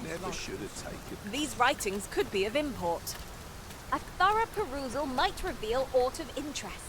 Never should have taken. These writings could be of import. A thorough perusal might reveal aught of interest.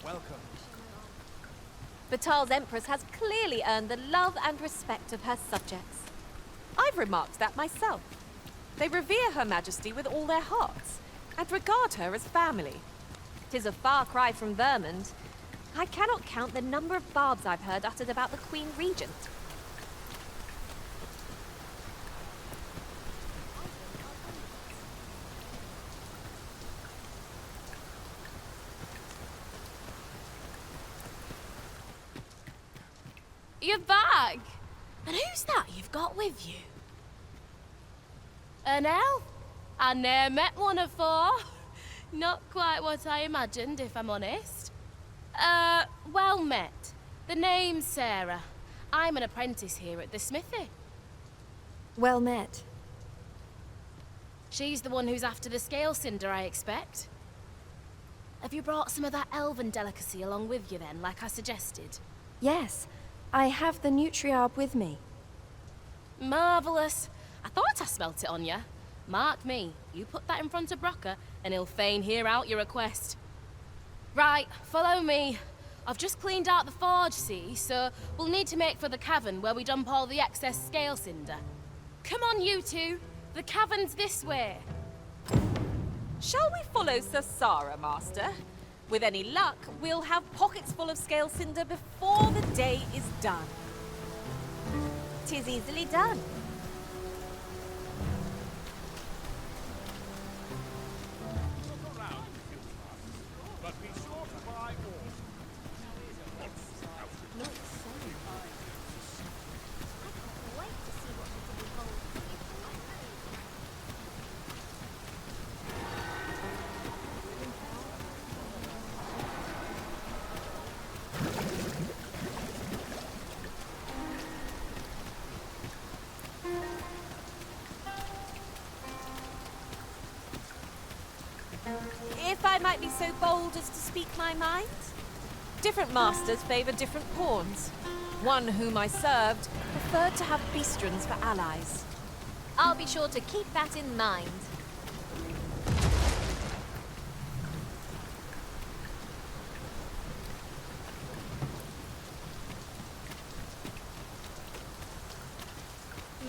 Welcome. Batal's Empress has clearly earned the love and respect of her subjects. I've remarked that myself. They revere Her Majesty with all their hearts, and regard her as family. 'Tis a far cry from Vermund. I cannot count the number of barbs I've heard uttered about the Queen Regent. You're back! And who's that you've got with you? An elf? I ne'er met one afore. Not quite what I imagined, if I'm honest. Well met. The name's Sarah. I'm an apprentice here at the smithy. Well met. She's the one who's after the scale cinder, I expect. Have you brought some of that elven delicacy along with you then, like I suggested? Yes, I have the Nutriarb with me. Marvellous. I thought I smelt it on you. Mark me, you put that in front of Brocker, and he'll fain hear out your request. Right, follow me. I've just cleaned out the forge, see, so we'll need to make for the cavern where we dump all the excess scale cinder. Come on, you two. The cavern's this way. Shall we follow Sir Sarah, Master? With any luck, we'll have pockets full of scale cinder before the day is done. 'Tis easily done. Look around if you must, but be sure to buy all. If I might be so bold as to speak my mind, different masters favour different pawns. One whom I served preferred to have beastrons for allies. I'll be sure to keep that in mind.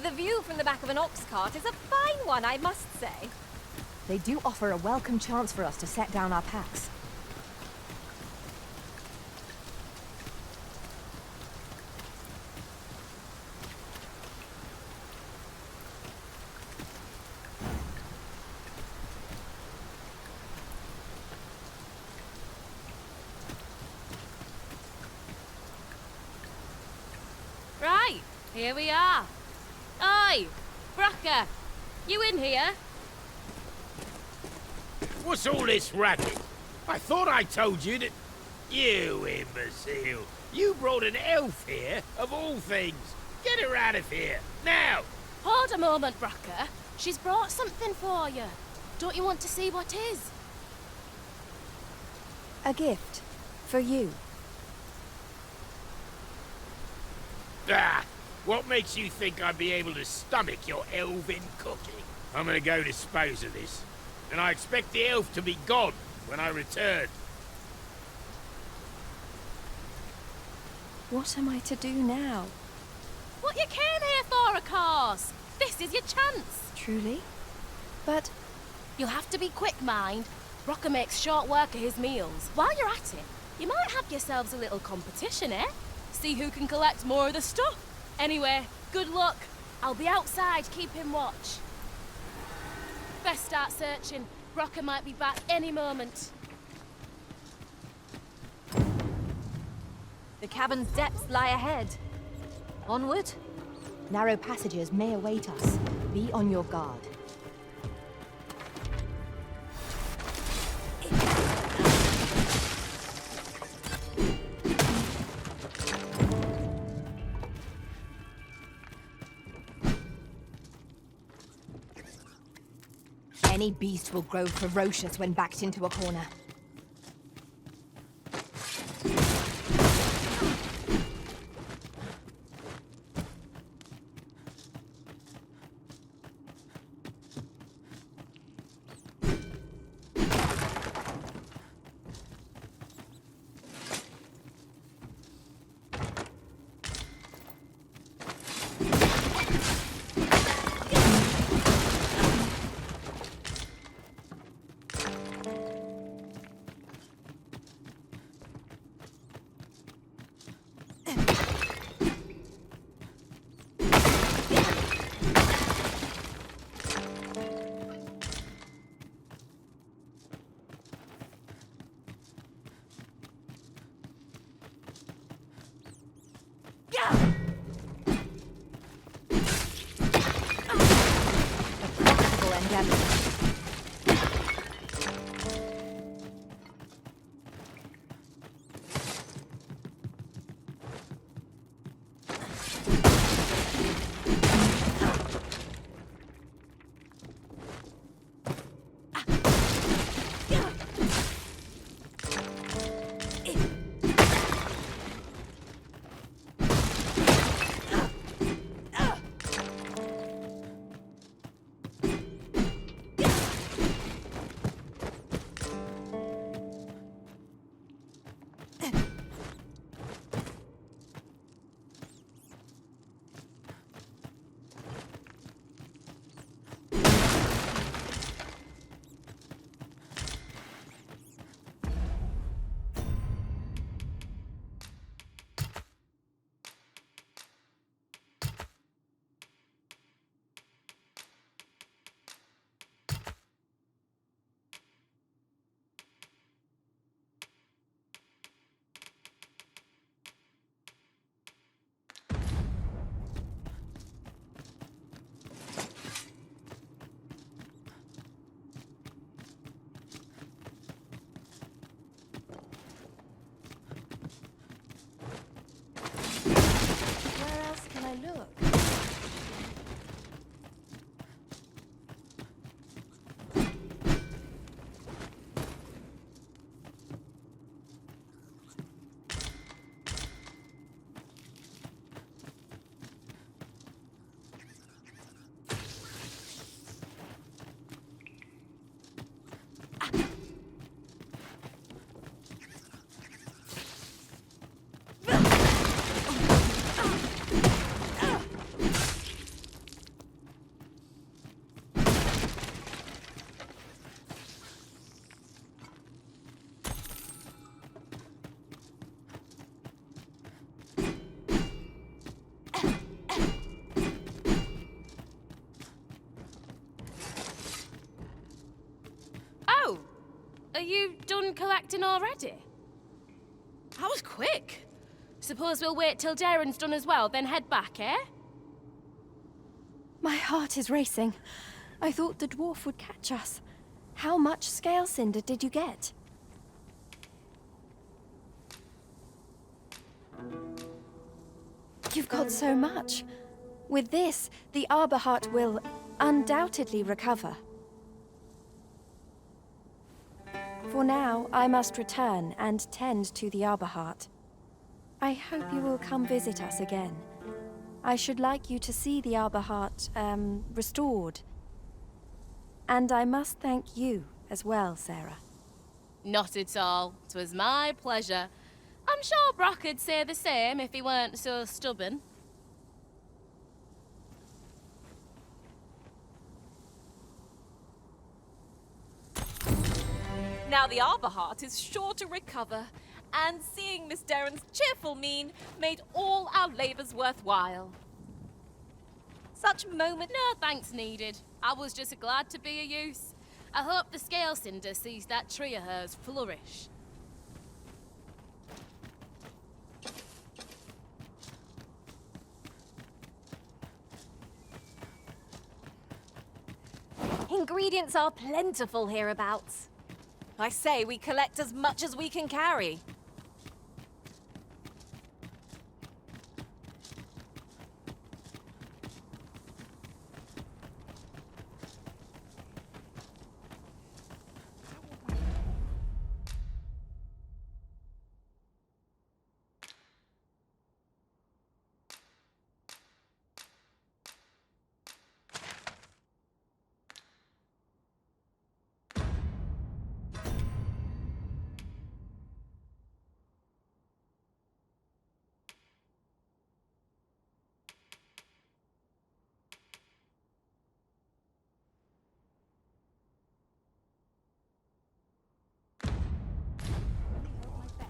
The view from the back of an ox cart is a fine one, I must say. They do offer a welcome chance for us to set down our packs. Right, here we are. Oi, Brocker, you in here? What's all this racket? I thought I told you that... You imbecile! You brought an elf here, of all things! Get her out of here, now! Hold a moment, Brocker. She's brought something for you. Don't you want to see what is? A gift. For you. Ah! What makes you think I'd be able to stomach your elven cooking? I'm gonna go dispose of this. And I expect the elf to be gone when I return. What am I to do now? What you came here for, of course. This is your chance. Truly? But You'll have to be quick, mind. Brocker makes short work of his meals. While you're at it, You might have yourselves a little competition, eh? See who can collect more of the stuff. Anyway, good luck. I'll be outside keeping watch. Best start searching. Brocker might be back any moment. The cavern's depths lie ahead. Onward? Narrow passages may await us. Be on your guard. Any beast will grow ferocious when backed into a corner. Are you done collecting already? That was quick. Suppose we'll wait till Darren's done as well, then head back, eh? My heart is racing. I thought the dwarf would catch us. How much scale cinder did you get? You've got so much. With this, the Arbor Heart will undoubtedly recover. For now, I must return and tend to the Arbor Heart. I hope you will come visit us again. I should like you to see the Arbor Heart, restored. And I must thank you as well, Sarah. Not at all. 'Twas my pleasure. I'm sure Brock'd say the same if he weren't so stubborn. Now the Arbor Heart is sure to recover, And seeing Miss Darren's cheerful mien made all our labours worthwhile. Such moment. No thanks needed. I was just glad to be of use. I hope the Scale Cinder sees that tree of hers flourish. Ingredients are plentiful hereabouts. I say we collect as much as we can carry.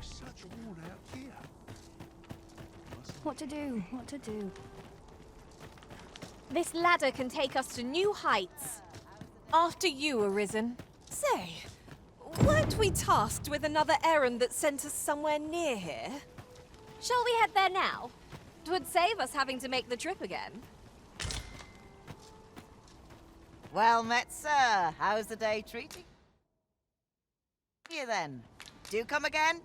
Such a worn out gear. What to do? What to do? This ladder can take us to new heights. After you, Arisen. Say, weren't we tasked with another errand that sent us somewhere near here? Shall we head there now? 'Twould save us having to make the trip again. Well met, sir. How's the day treating you then? Do come again?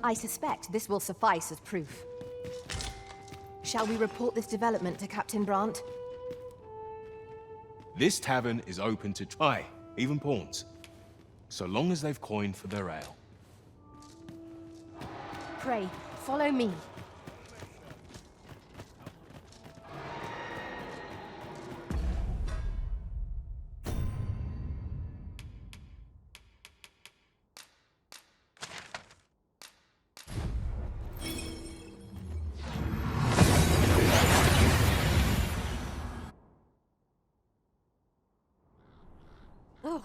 I suspect this will suffice as proof. Shall we report this development to Captain Brandt? This tavern is open to try, even pawns, so long as they've coined for their ale. Pray, follow me. Oh,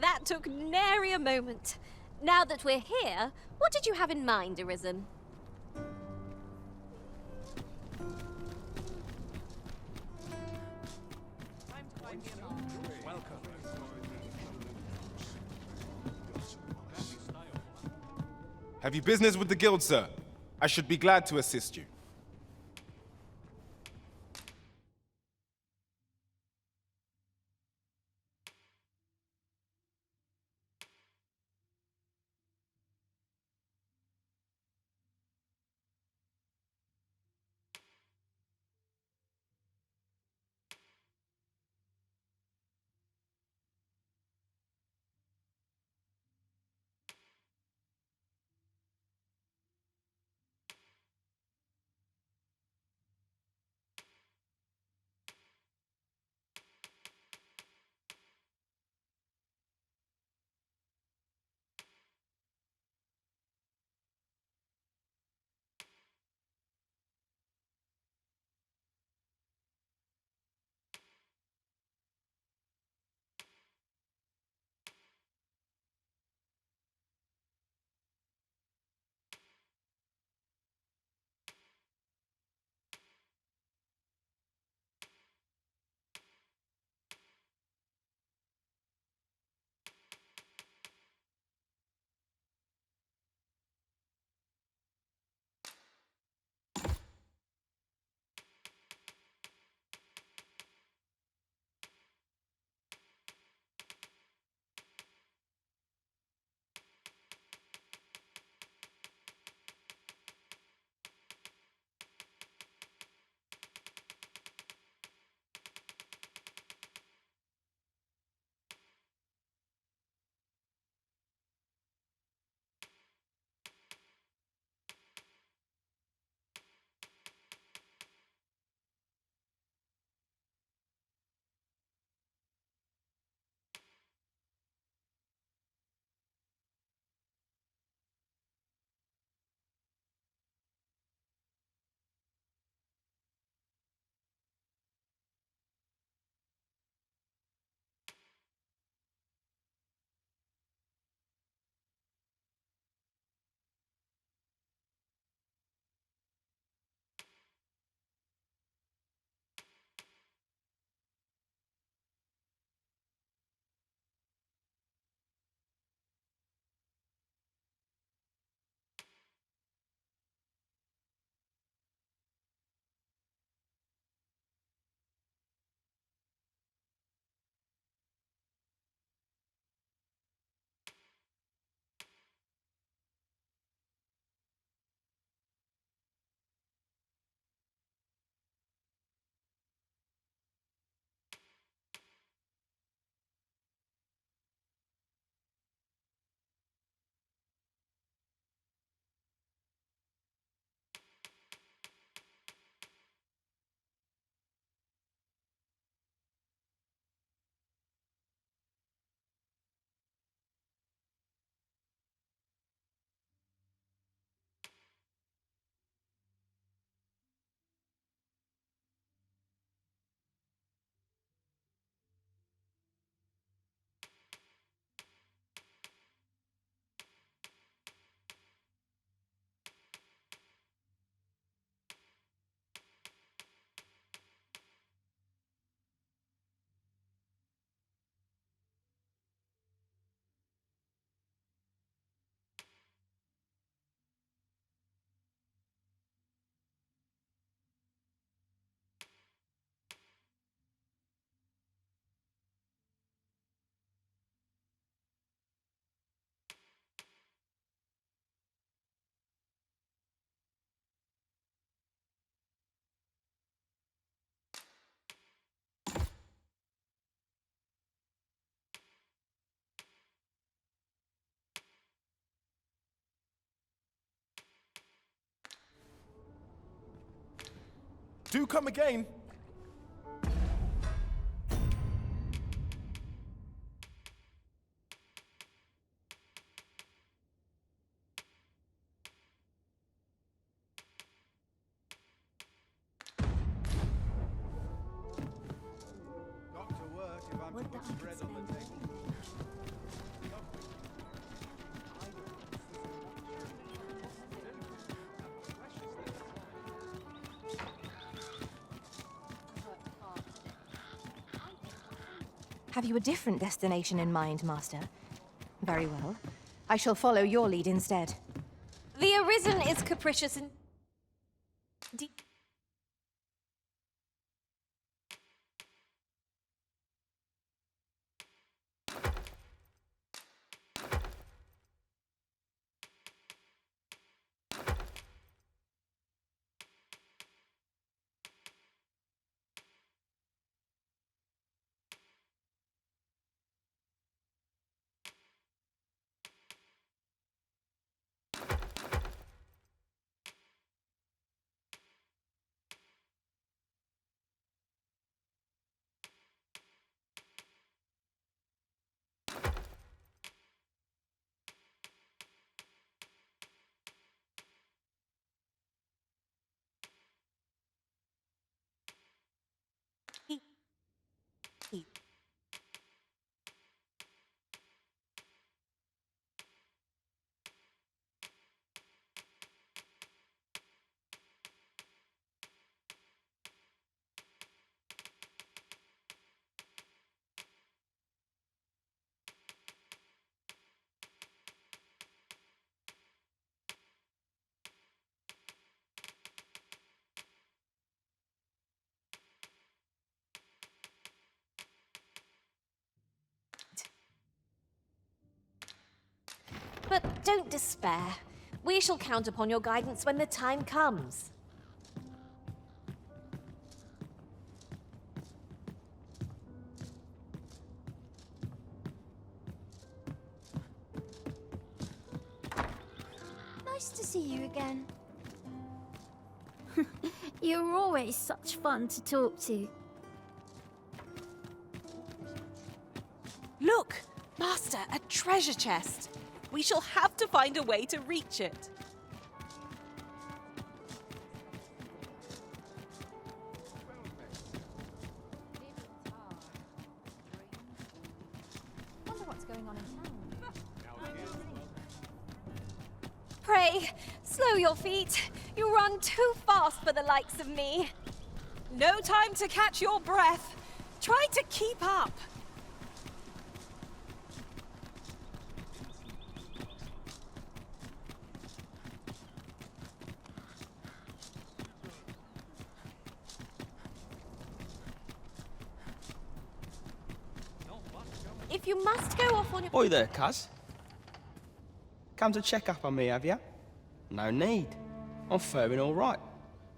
that took nary a moment. Now that we're here, what did you have in mind, Arisen? Have you business with the guild, sir? I should be glad to assist you. Do come again. Got to work if I'm to put bread on the table. Have you a different destination in mind, Master? Very well. I shall follow your lead instead. The Arisen is capricious and... But don't despair. We shall count upon your guidance when the time comes. Nice to see you again. You're always such fun to talk to. Look! Master, a treasure chest! We shall have to find a way to reach it. Wonder what's going on in town. Pray, slow your feet. You run too fast for the likes of me. No time to catch your breath. Try to keep up. If you must go off on your... Oi there, cuz. Come to check up on me, have ya? No need. I'm faring all right.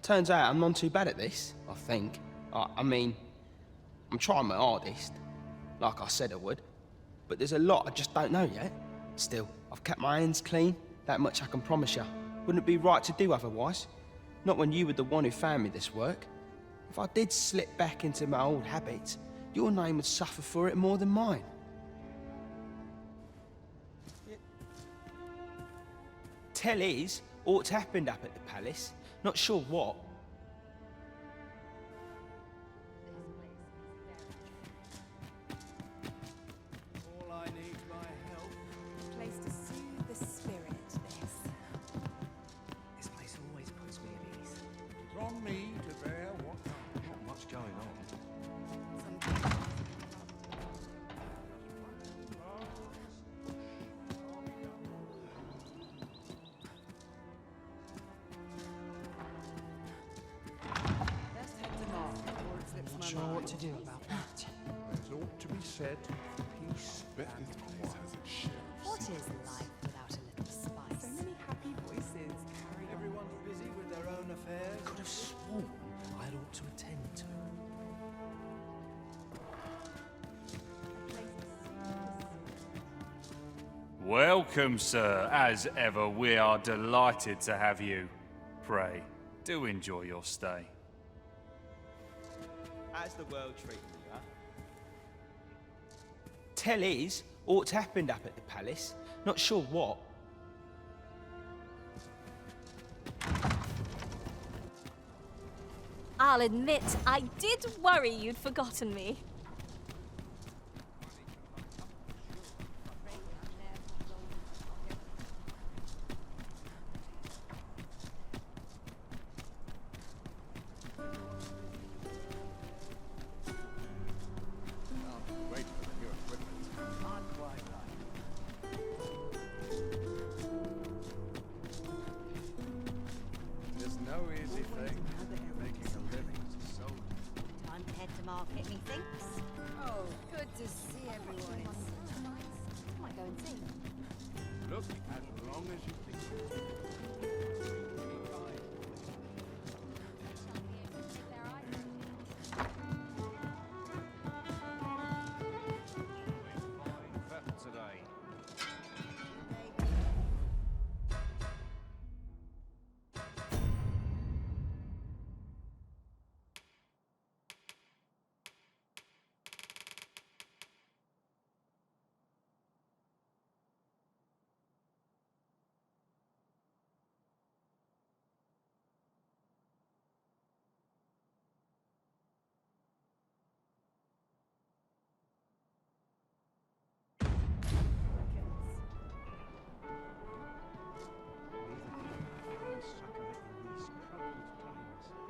Turns out I'm not too bad at this, I think. I mean, I'm trying my hardest, like I said I would. But there's a lot I just don't know yet. Still, I've kept my hands clean. That much I can promise you. Wouldn't it be right to do otherwise? Not when you were the one who found me this work. If I did slip back into my old habits, your name would suffer for it more than mine. Tell is, what's happened up at the palace. Not sure what. All I need my help. Place to soothe the spirit, this. This place always puts me at ease. It's on me to bear what comes. Not much going on. Not sure what to do about that. There's ought to be said for peace. Bet this place has its share of What is life without a little spice? So many happy voices carried on. Everyone's busy with their own affairs. Could have sworn I'd ought to attend to. Welcome, sir. As ever, we are delighted to have you. Pray, do enjoy your stay. How's the world treating you, huh? Tell Iz what's happened up at the palace. Not sure what. I'll admit, I did worry you'd forgotten me. Wait for the new equipment. Not quite right. There's no easy thing. Making a living as a soldier. Time to head to market, methinks. Oh, good to see everyone. I might go and see. Look, as long as you think. Today.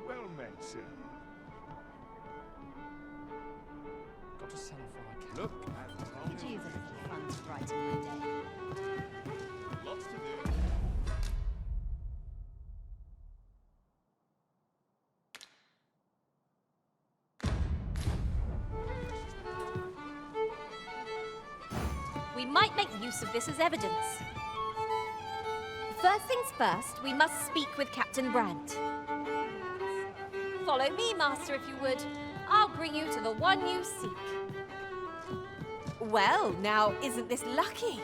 Well met, sir. Got to sell for I can. Look, as long Could use a little fun to brighten my day. lots to do. We might make use of this as evidence. First things first, we must speak with Captain Brandt. Follow me, Master, if you would. I'll bring you to the one you seek. Well, now, isn't this lucky?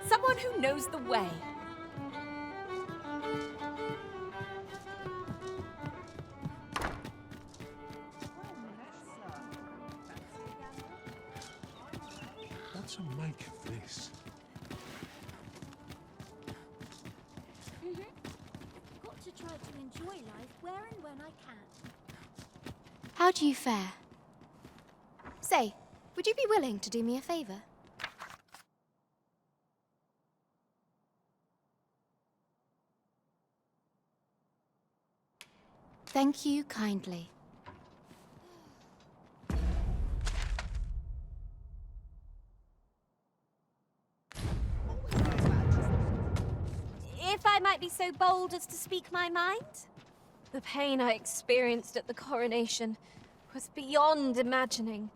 Someone who knows the way. What's a make of this? Got to try to enjoy life where and when I can. How do you fare? Say, would you be willing to do me a favor? Thank you kindly. If I might be so bold as to speak my mind? The pain I experienced at the coronation was beyond imagining.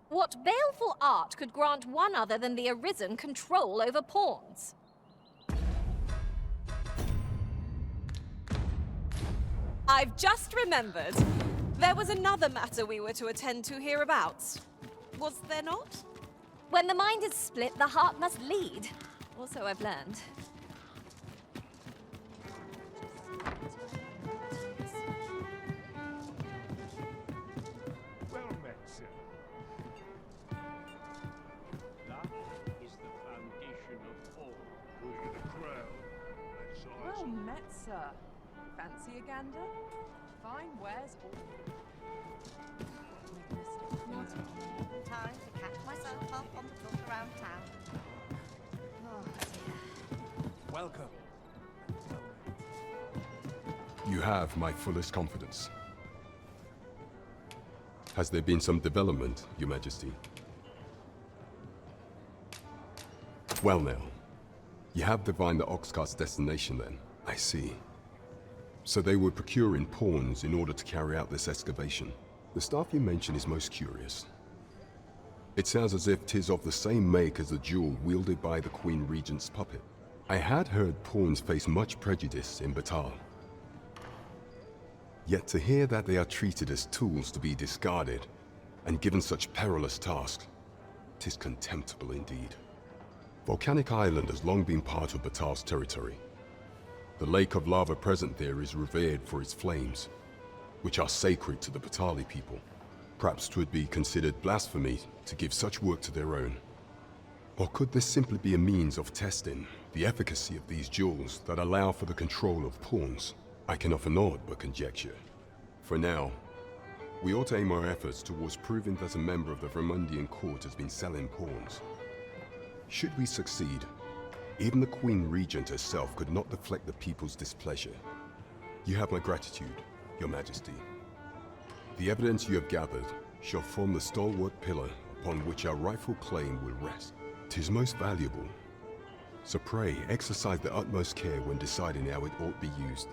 What baleful art could grant one other than the Arisen control over pawns? I've just remembered. There was another matter we were to attend to hereabouts. Was there not? When the mind is split, the heart must lead. Or so I've learned. Well met, sir. That is the foundation of all. Look at the crowd. That's Well Arisen. met, sir. Fancy a gander? Fine wares all. Time to catch myself up on the talk around town. Oh, dear. Welcome. You have my fullest confidence. Has there been some development, Your Majesty? Well now, you have divined the Oxcart's destination then, I see. So they were procuring pawns in order to carry out this excavation. The stuff you mention is most curious. It sounds as if 'tis of the same make as the jewel wielded by the Queen Regent's puppet. I had heard pawns face much prejudice in Batal. Yet to hear that they are treated as tools to be discarded and given such perilous tasks, 'tis contemptible indeed. Volcanic Island has long been part of Batal's territory. The lake of lava present there is revered for its flames, which are sacred to the Batali people. Perhaps 'twould be considered blasphemy to give such work to their own. Or could this simply be a means of testing the efficacy of these jewels that allow for the control of pawns? I can offer naught but conjecture. For now, we ought to aim our efforts towards proving that a member of the Vermundian court has been selling pawns. Should we succeed, even the Queen Regent herself could not deflect the people's displeasure. You have my gratitude, Your Majesty. The evidence you have gathered shall form the stalwart pillar upon which our rightful claim will rest. 'Tis most valuable. So pray, exercise the utmost care when deciding how it ought be used.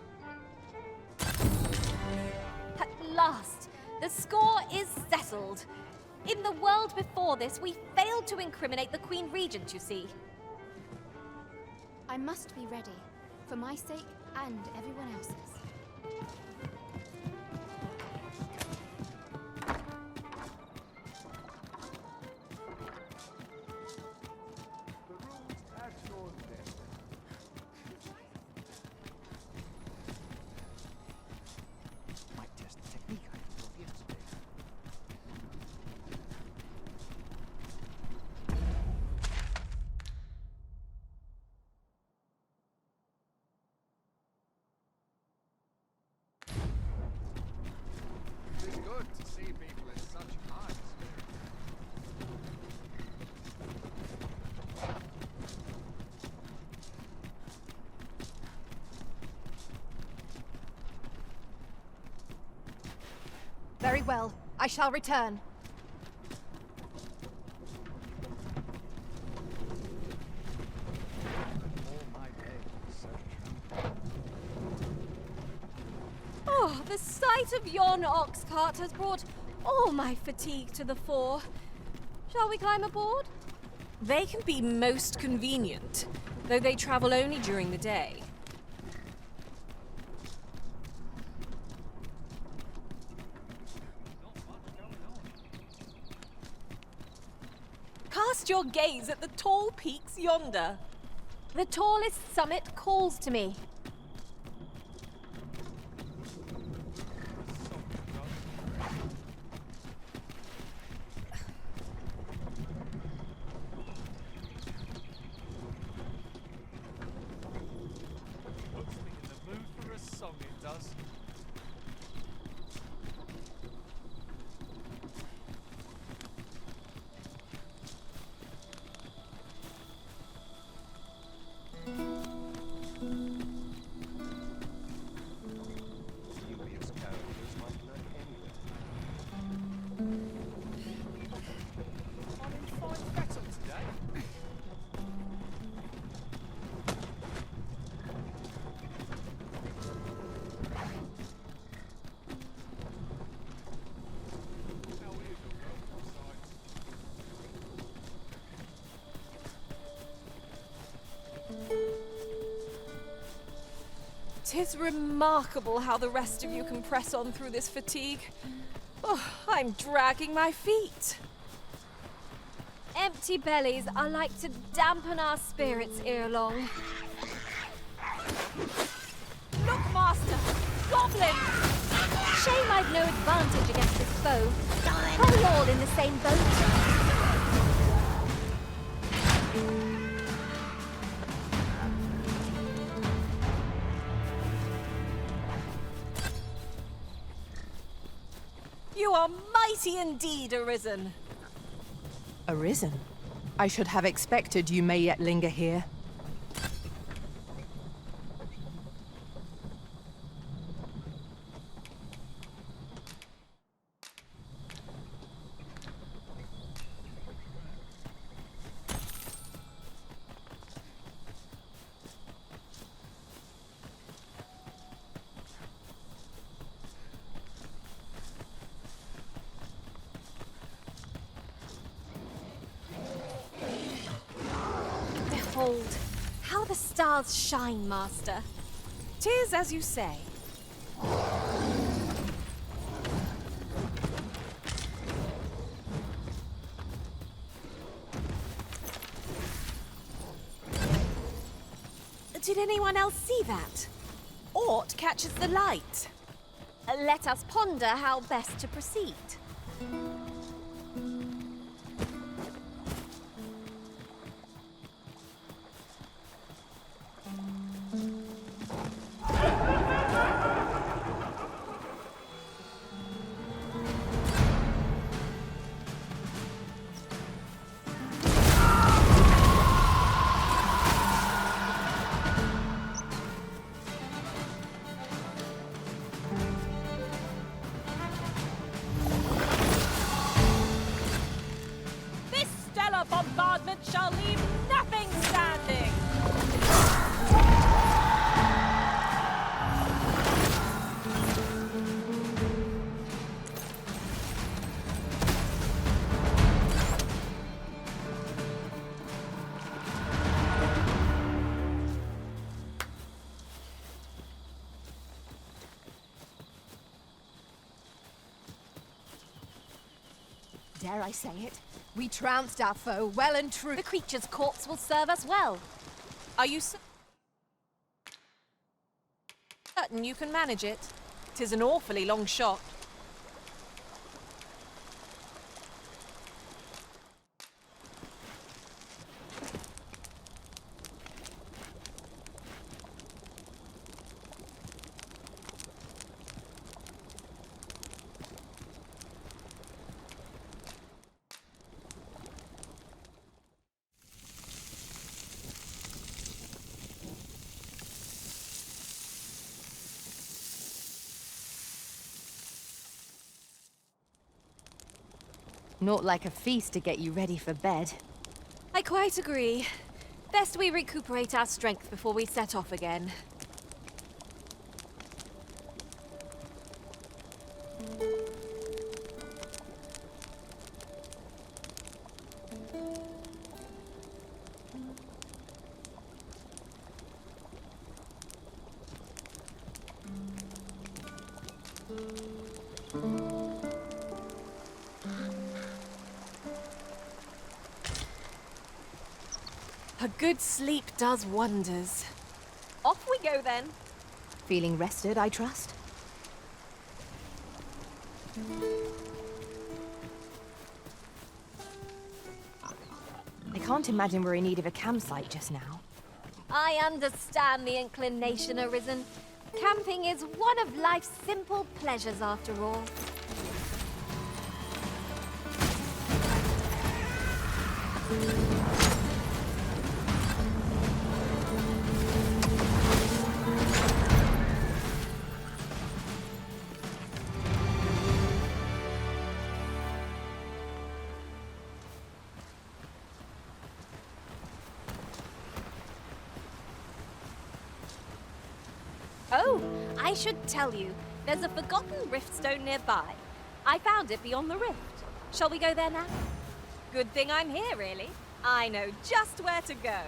At last, the score is settled. In the world before this, we failed to incriminate the Queen Regent, you see. I must be ready, for my sake and everyone else's. It's good to see people in such high spirits. Very well. I shall return. Oh, the sight of yon ox cart has brought all my fatigue to the fore. Shall we climb aboard? They can be most convenient, though they travel only during the day. Cast your gaze at the tall peaks yonder. The tallest summit calls to me. Puts me in the mood for a song, it does. Dubious characters might lurk anywhere. I'm in fine fettle today. Tis remarkable how the rest of you can press on through this fatigue. Oh, I'm dragging my feet. Empty bellies are like to dampen our spirits ere long. Look, Master! Goblin! Shame I've no advantage against this foe. Are we all in the same boat? You are mighty indeed, Arisen. Arisen? I should have expected you may yet linger here. Behold, how the stars shine, Master. 'Tis as you say. Did anyone else see that? Aught catches the light. Let us ponder how best to proceed. This stellar bombardment shall leave nothing standing! Dare I say it? We trounced our foe well and true. The creature's corpse will serve us well. Are you certain you can manage it? 'Tis an awfully long shot. Not like a feast to get you ready for bed. I quite agree. Best we recuperate our strength before we set off again. A good sleep does wonders. Off we go then. Feeling rested, I trust? I can't imagine we're in need of a campsite just now. I understand the inclination, Arisen. Camping is one of life's simple pleasures after all. Oh, I should tell you, there's a forgotten riftstone nearby. I found it beyond the rift. Shall we go there now? Good thing I'm here, really. I know just where to go.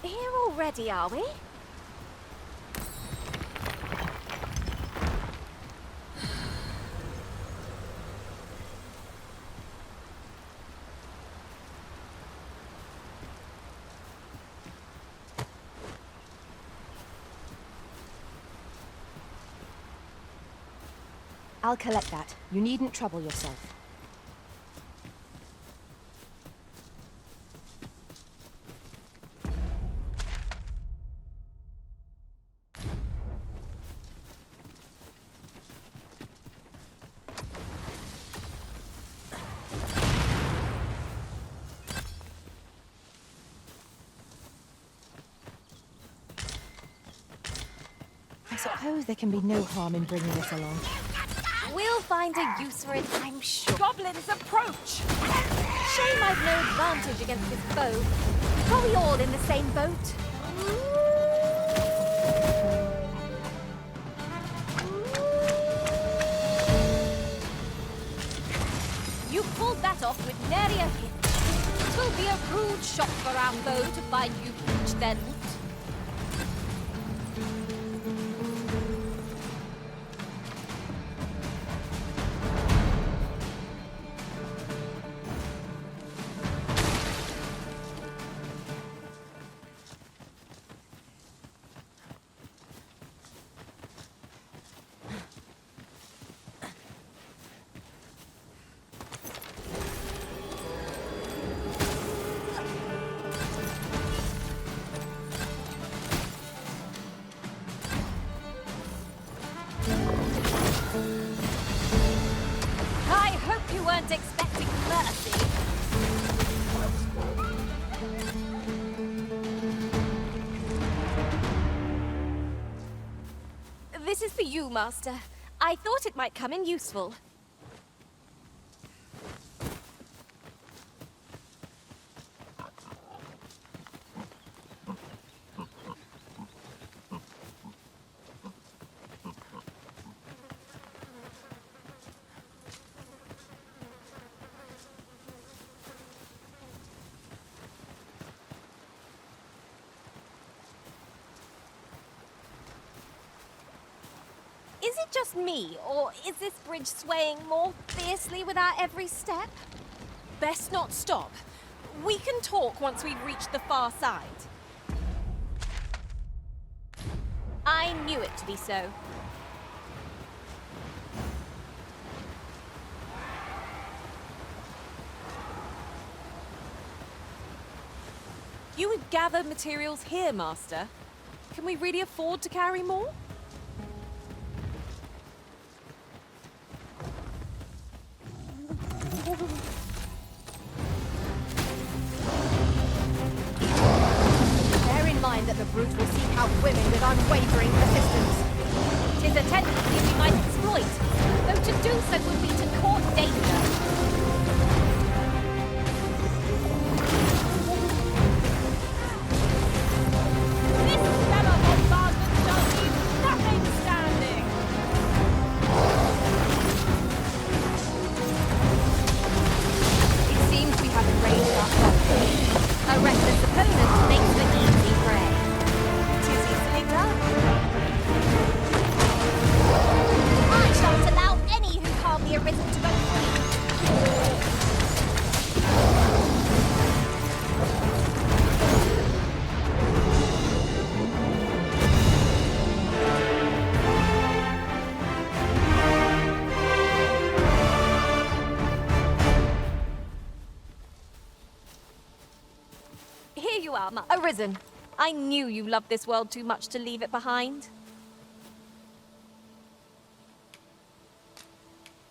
Here already, are we? I'll collect that. You needn't trouble yourself. I suppose there can be no harm in bringing this along. We'll find a use for it, I'm sure. Goblins approach! Shame I've no advantage against this foe. Are we all in the same boat? You pulled that off with nary a hit. It will be a rude shock for our foe to find you their loot. I hope you weren't expecting mercy. This is for you, Master. I thought it might come in useful. Is it just me, or is this bridge swaying more fiercely with our every step? Best not stop. We can talk once we've reached the far side. I knew it to be so. You would gather materials here, Master. Can we really afford to carry more? Bear in mind that the brute will seek out women with unwavering persistence. 'Tis a tendency we might exploit, though to do so would be to court danger. This stellar bombardment shall leave nothing standing! It seems we have arranged our problem. A reckless opponent makes for easy prey. 'Tis easily done. I shan't allow any who harm the Arisen to go free. Here you are, Arisen. I knew you loved this world too much to leave it behind.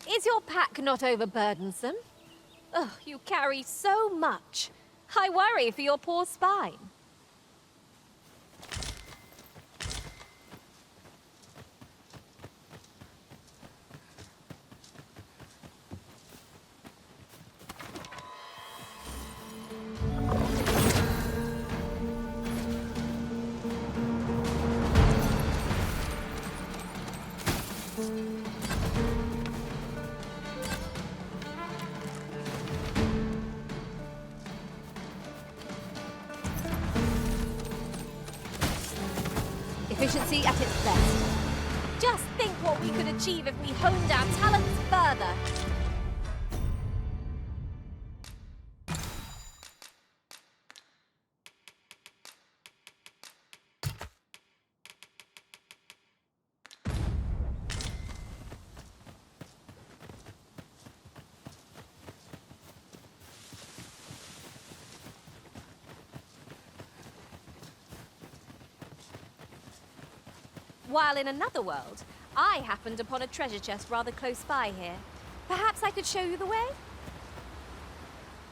Is your pack not overburdensome? Ugh, you carry so much. I worry for your poor spine. Efficiency at its best. Just think what we could achieve if we honed our talents further. While in another world, I happened upon a treasure chest rather close by here. Perhaps I could show you the way?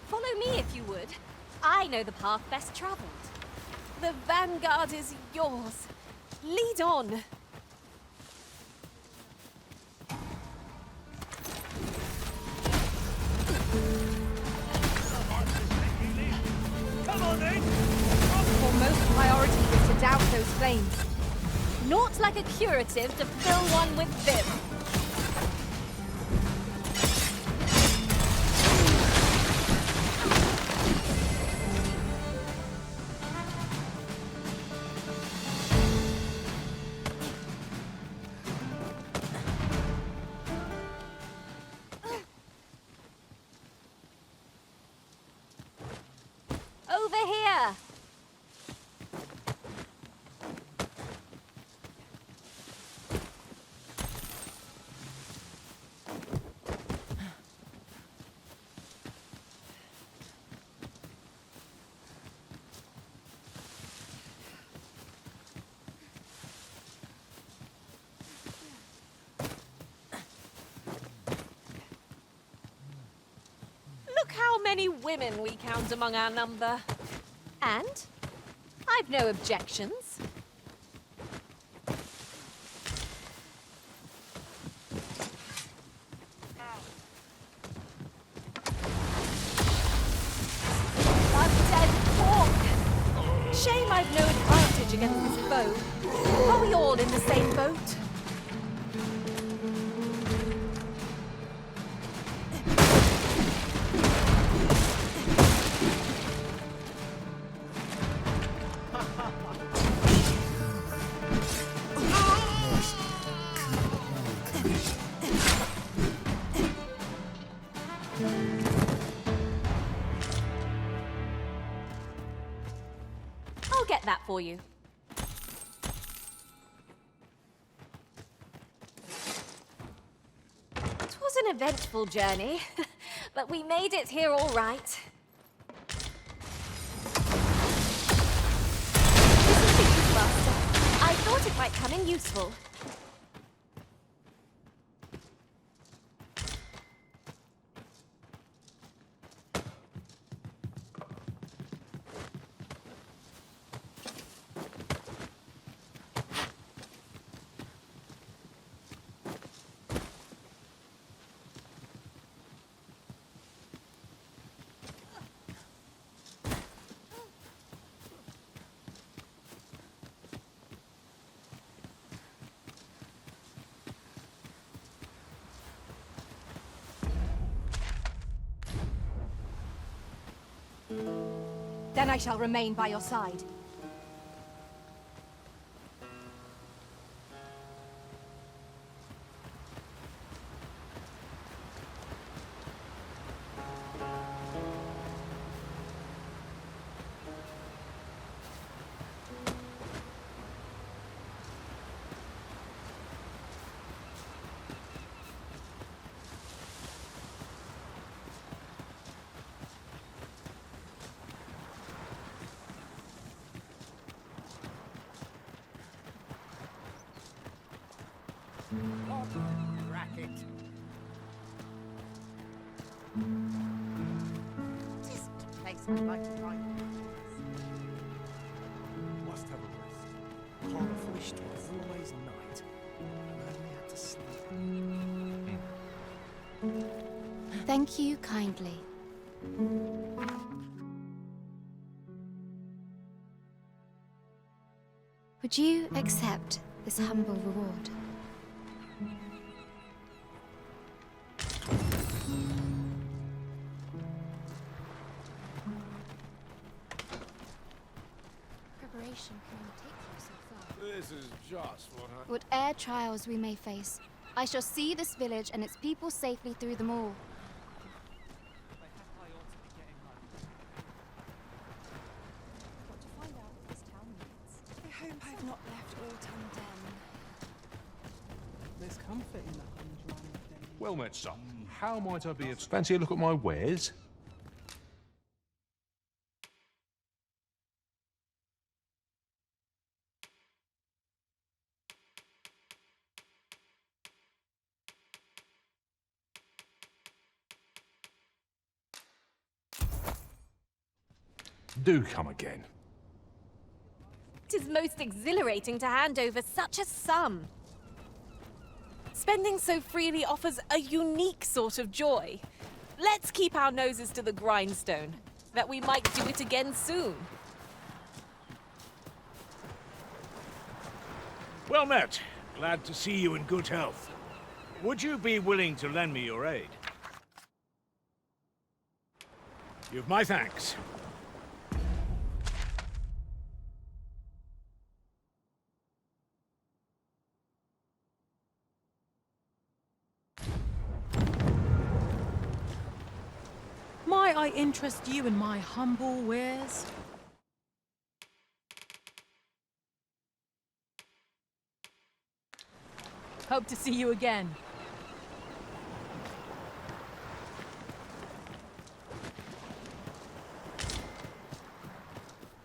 Follow me if you would. I know the path best traveled. The vanguard is yours. Lead on. Come on then! Foremost priority is to douse those flames. Naught like a curative to fill one with vim. many women we count among our number. And I've no objections. Shame I've no advantage against this foe. Are we all in the same boat? I'll get that for you. It was an eventful journey, but we made it here all right. This is for you, Master. I thought it might come in useful. Then I shall remain by your side. Racket. Just a place I'd like to find. Must have a rest. Can't afford it. It's always night. And I only had to sleep. Thank you kindly. Would you accept this humble reward? Preparation can only take you so far. This is just what I... Whate'er trials we may face, I shall see this village and its people safely through them all. Got to find out what this town needs. I hope I've not left Autumn Den. There's comfort in the humdrum day. Well met, son. How might I be of... Fancy a look at my wares? Do come again. It is most exhilarating to hand over such a sum. Spending so freely offers a unique sort of joy. Let's keep our noses to the grindstone, that we might do it again soon. Well met. Glad to see you in good health. Would you be willing to lend me your aid? You've my thanks. Might I interest you in my humble wares? Hope to see you again.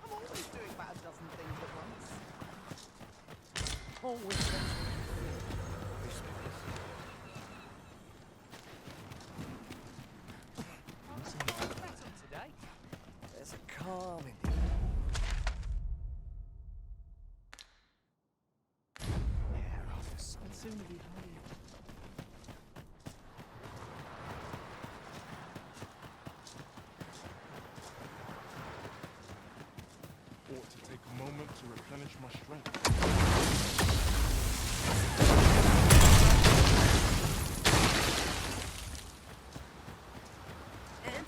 I'm always doing about a dozen things at once. Always. sooner be home. Ought to take a moment to replenish my strength.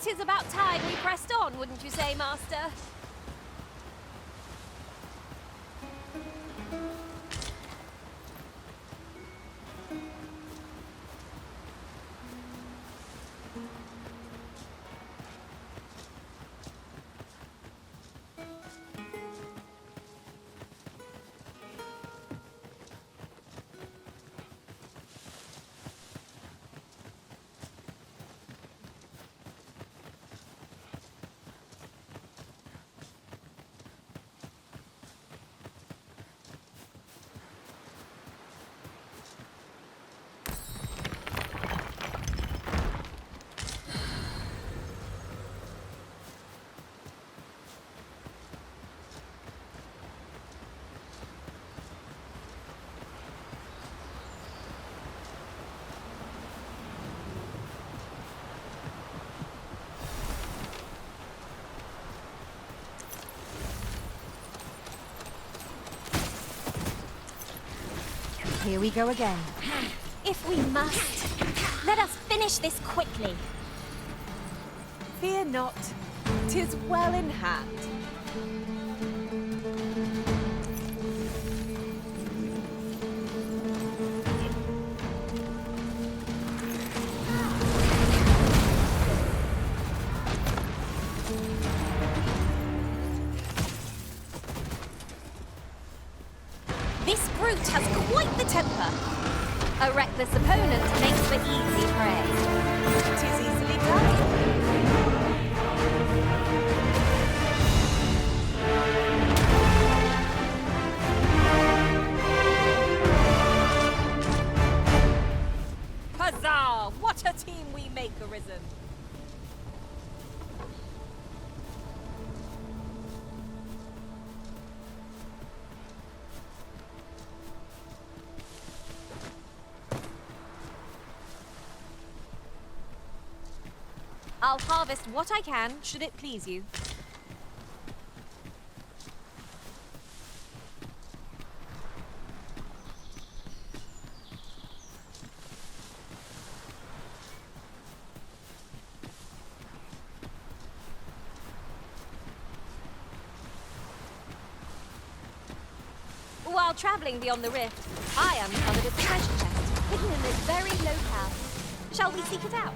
"'Tis about time we pressed on, wouldn't you say, Master?" Here we go again. If we must, let us finish this quickly. Fear not, 'tis well in hand. This brute has quite the temper. A reckless opponent makes for easy prey. 'Tis easily done. Huzzah! What a team we make, Arisen! I'll harvest what I can, should it please you. While traveling beyond the rift, I uncovered a treasure chest hidden in this very locale. Shall we seek it out?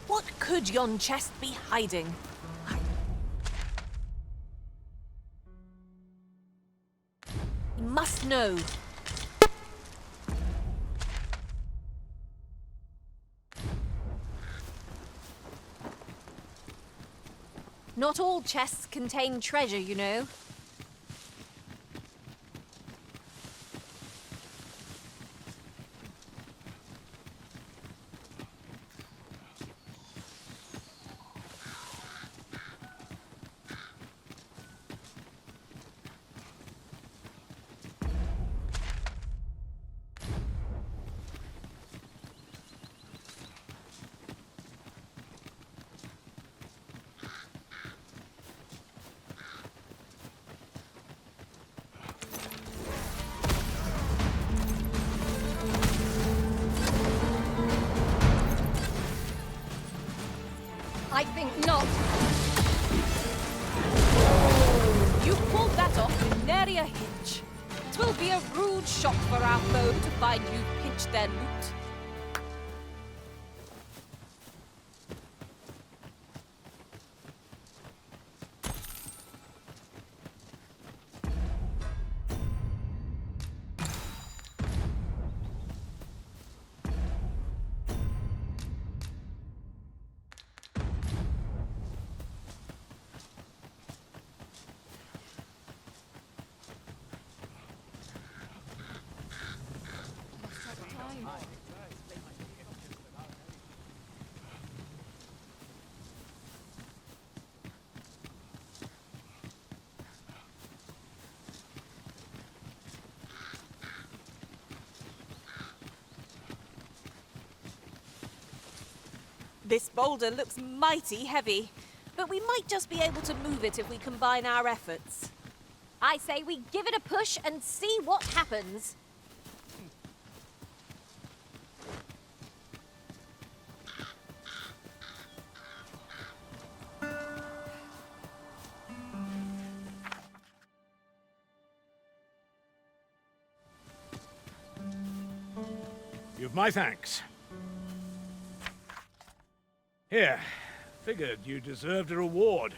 What could yon chest be hiding? We must know. Not all chests contain treasure, you know. I think not. You pulled that off with nary a hitch. 'Twill be a rude shock for our foe to find you pinched their loot. This boulder looks mighty heavy, but we might just be able to move it if we combine our efforts. I say we give it a push and see what happens. You've my thanks. Here, figured you deserved a reward.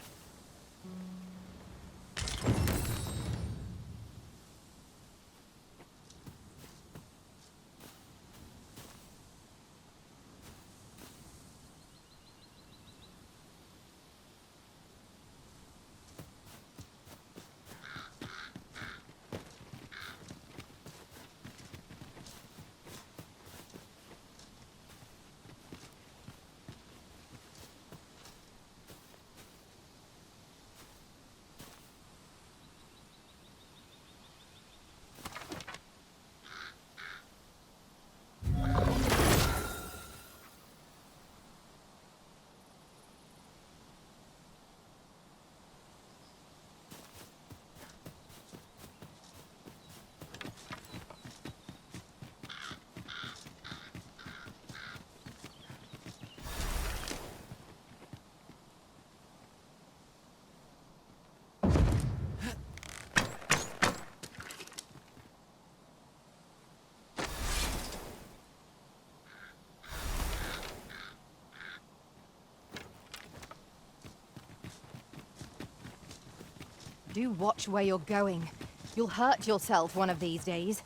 Do watch where you're going. You'll hurt yourself one of these days.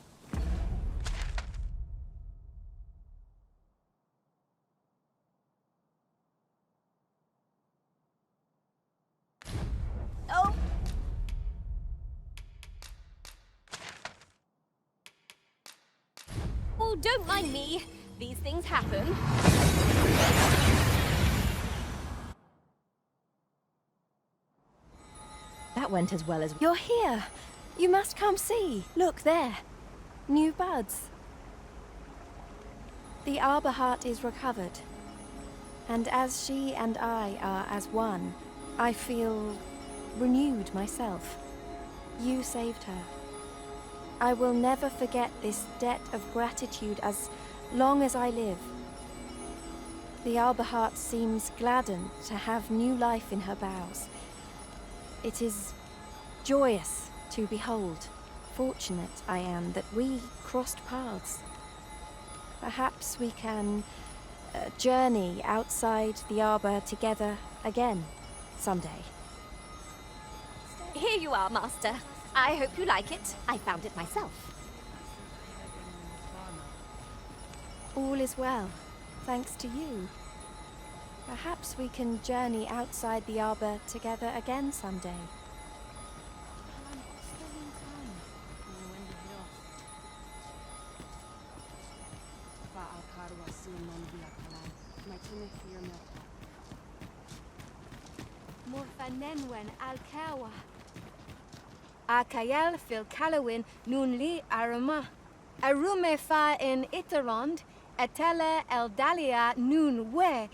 Oh! Oh, don't mind me. These things happen. That went as well as... You're here! You must come see. Look there. New buds. The Arbor Heart is recovered. And as she and I are as one, I feel renewed myself. You saved her. I will never forget this debt of gratitude as long as I live. The Arbor Heart seems gladdened to have new life in her boughs. It is joyous to behold. Fortunate I am that we crossed paths. Perhaps we can journey outside the arbor together again someday. Here you are, Master. I hope you like it. I found it myself. All is well, thanks to you. Perhaps we can journey outside the arbor together again someday. Morfanenwen alkawa. Akayel fil kalawin nun li arama. Arume fa in itarond, etele eldalia nun we.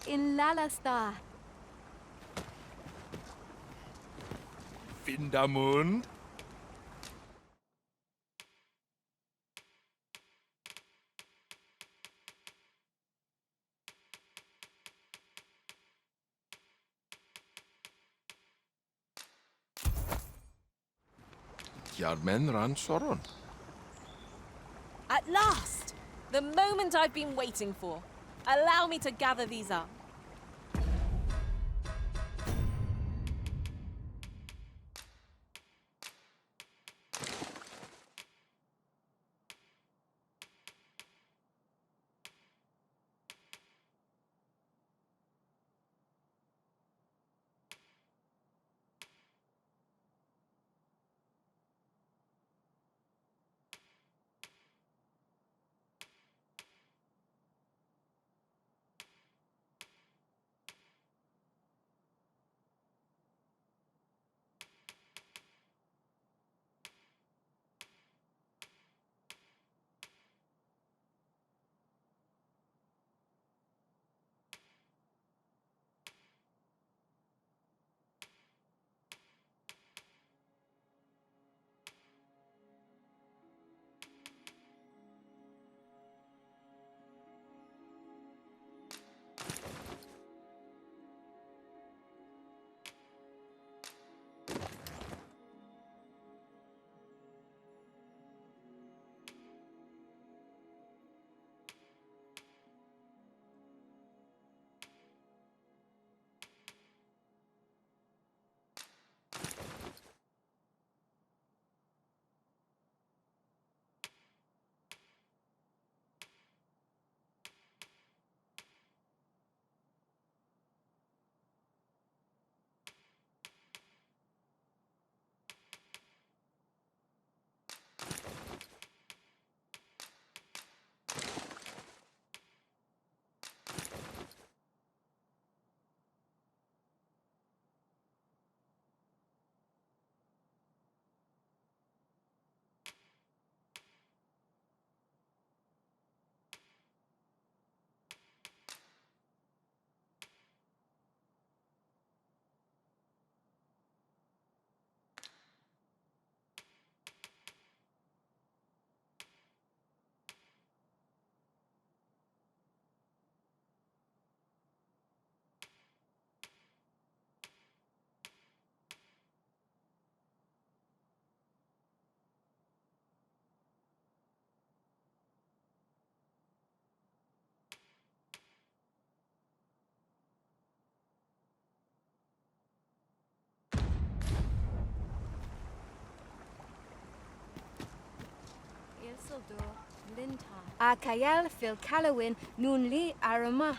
in Lalasta. Vindamund? Jarmen ran Soron. At last! The moment I've been waiting for. Allow me to gather these up. Akayel fil Kalawin nun li arama.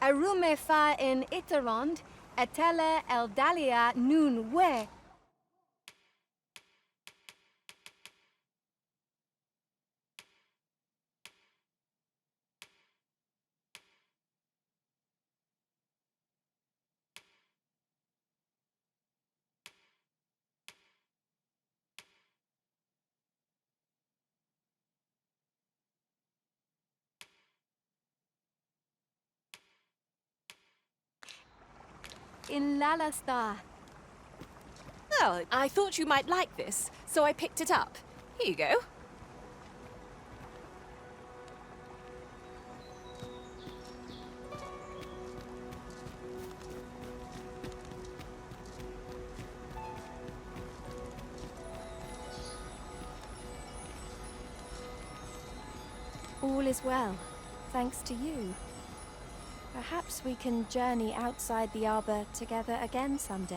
Arume fa in Itarond, etele eldalia nun we. In Lalasta. Well, I thought you might like this, so I picked it up. Here you go. All is well, thanks to you. Perhaps we can journey outside the arbor together again someday.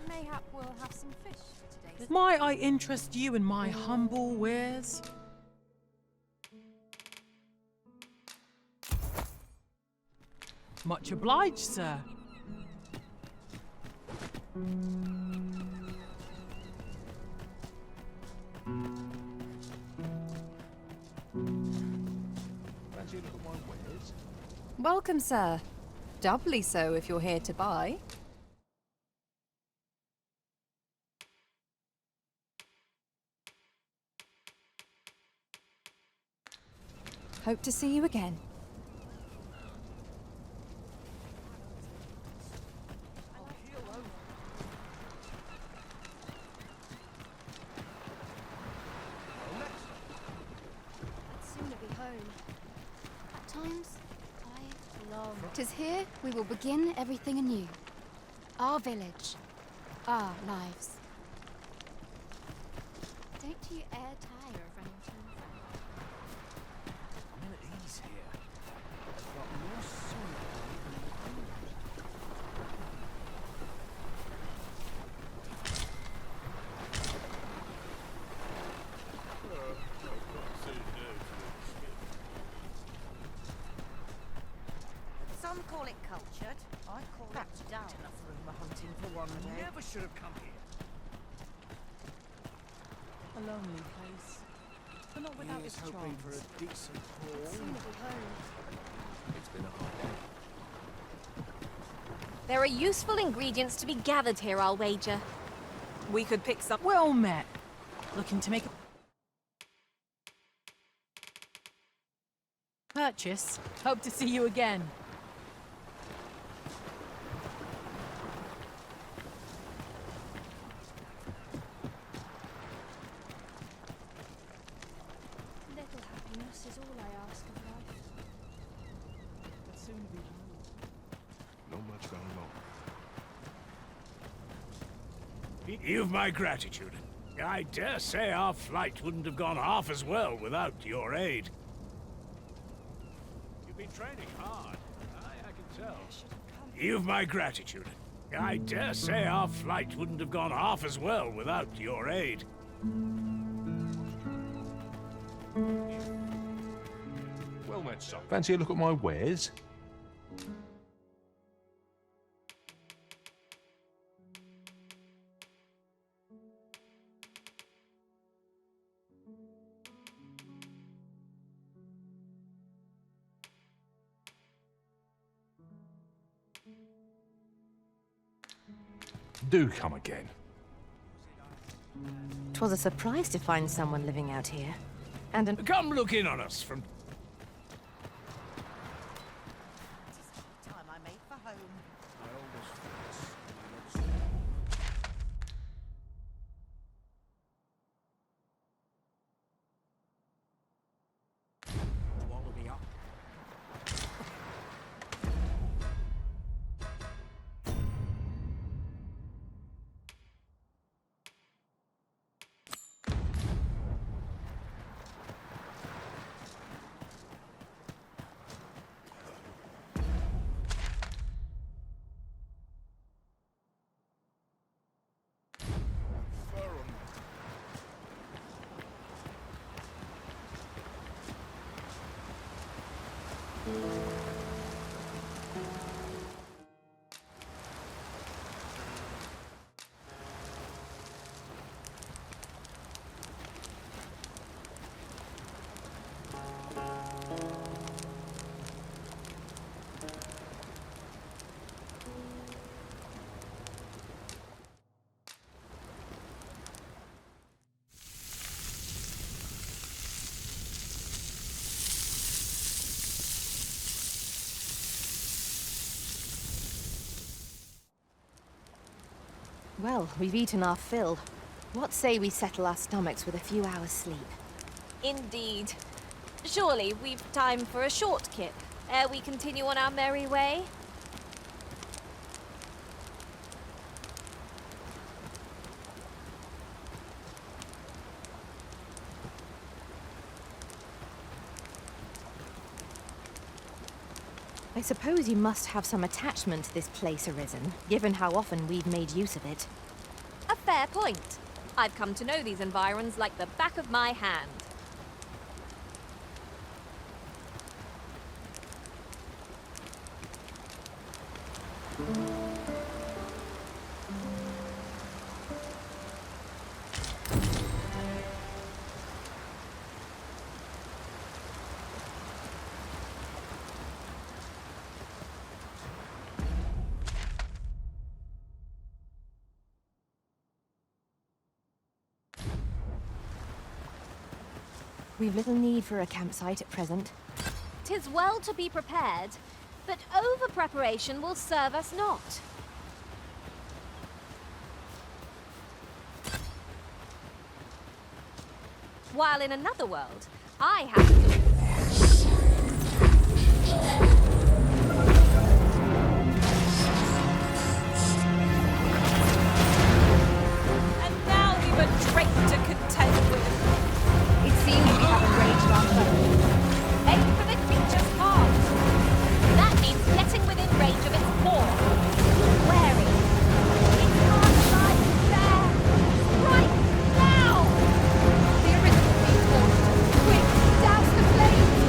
Mayhap we'll have some fish for today's. Might I interest you in my humble wares? Much obliged, sir. Fancy a look at my wares? Welcome, sir. Doubly so if you're here to buy. Hope to see you again. Sooner be home. At times, I long. 'Tis here we will begin everything anew. Our village, our lives. Don't you e'er tire of running to and fro? I'm at ease here. I've got more solitude than the wind. Some call it cultured. I call it down. Enough rumour hunting for one day. Never should have come here. A lonely place, but not without its Here's hoping for charms. a decent haul. Sooner be home. It's been a hard day. There are useful ingredients to be gathered here, I'll wager. We could pick some. Well met. Looking to make a purchase. Hope to see you again. Little happiness is all I ask of life. But soon be home. Not much going on. You've my gratitude. I dare say our flight wouldn't have gone half as well without your aid. You've been training hard. I can tell. You've my gratitude. I dare say our flight wouldn't have gone half as well without your aid. Well met, son. Fancy a look at my wares? Do come again. 'Twas a surprise to find someone living out here. And an... Come look in on us from... Time I made for home. I always Swallow me up. Well, we've eaten our fill. What say we settle our stomachs with a few hours' sleep? Indeed. Surely we've time for a short kip, ere we continue on our merry way. I suppose you must have some attachment to this place, Arisen, given how often we've made use of it. A fair point. I've come to know these environs like the back of my hand. We've little need for a campsite at present. 'Tis well to be prepared, but over-preparation will serve us not. While in another world, I have to... And now we've a trait to contend with. It seems we have enraged our foe. Aim for the creature's heart. That means getting within range of its paw. Wary. Its heart lies there. Right now! The Arisen will be forced. Quick, douse the flames!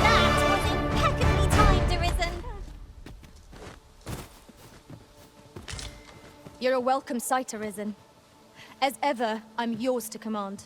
That was impeccably timed, Arisen. You're a welcome sight, Arisen. As ever, I'm yours to command.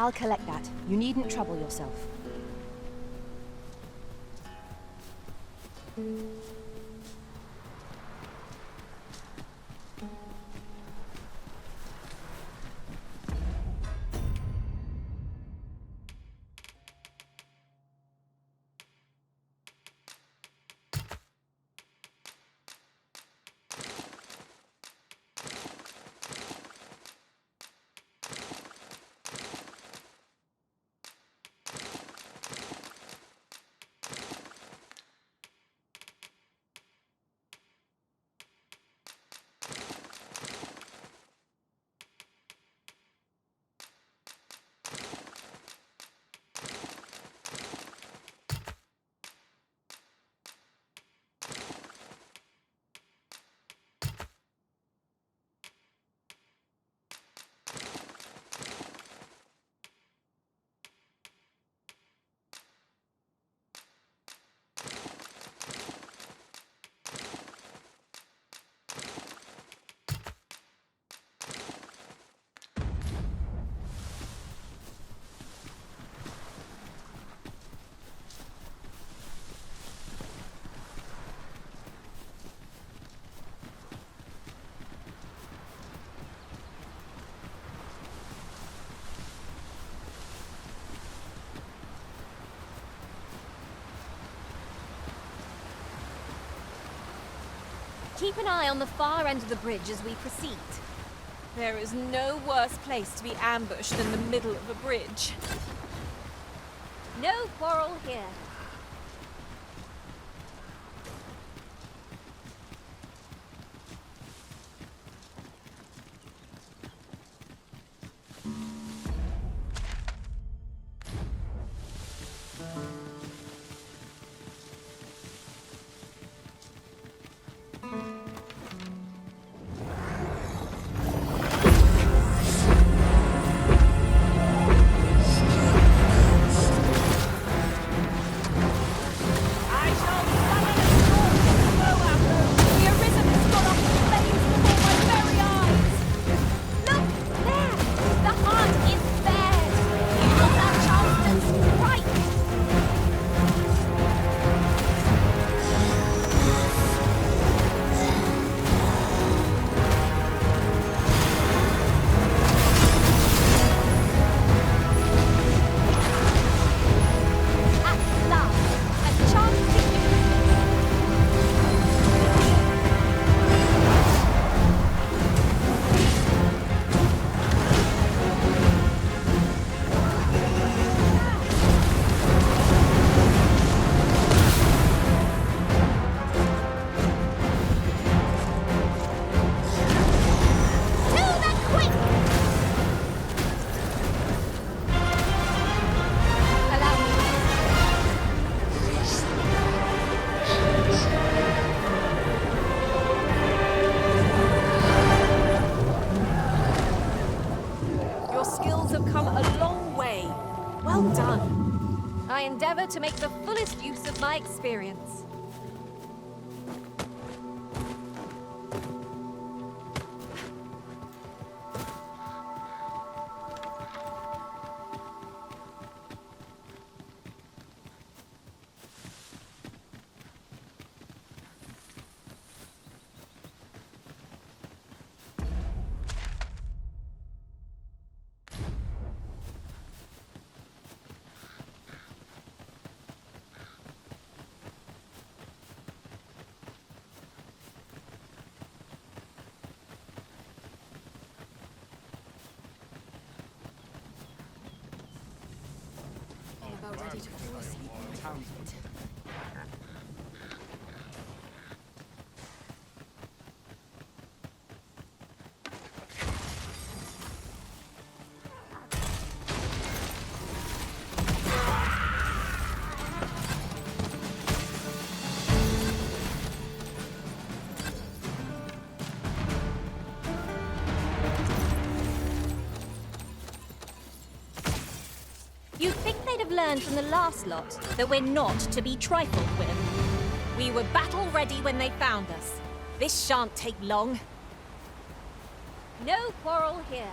I'll collect that. You needn't trouble yourself. Keep an eye on the far end of the bridge as we proceed. There is no worse place to be ambushed than the middle of a bridge. No quarrel here. Well done. I endeavor to make the fullest use of my experience. About ready to fall asleep on the town. You'd think they'd have learned from the last lot that we're not to be trifled with. We were battle-ready when they found us. This shan't take long. No quarrel here.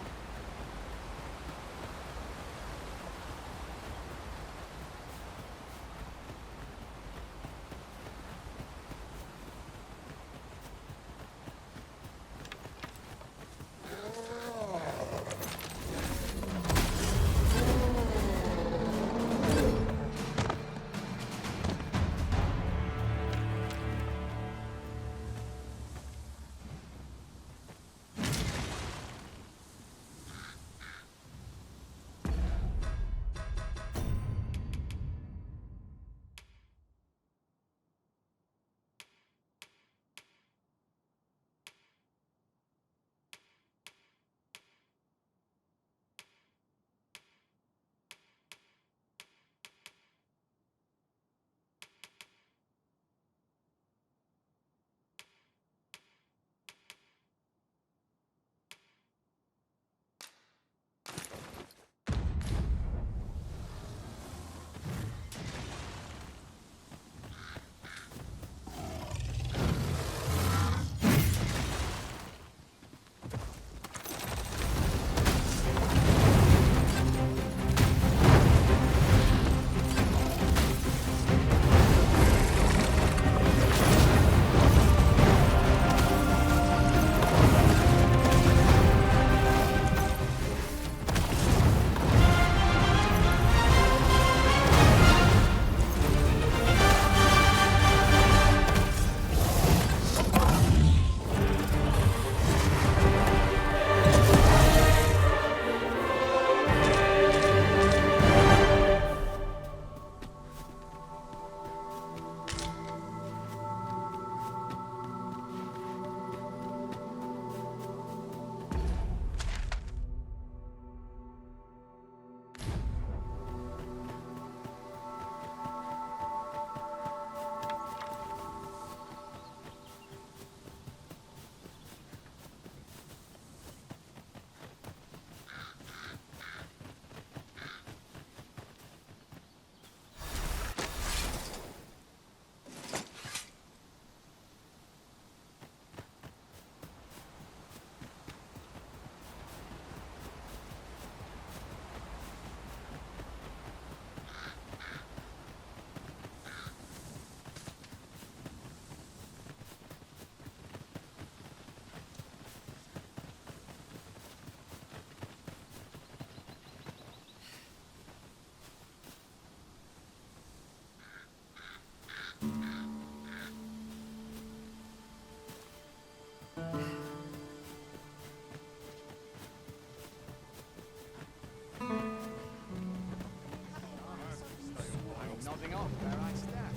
Nodding off where I stand.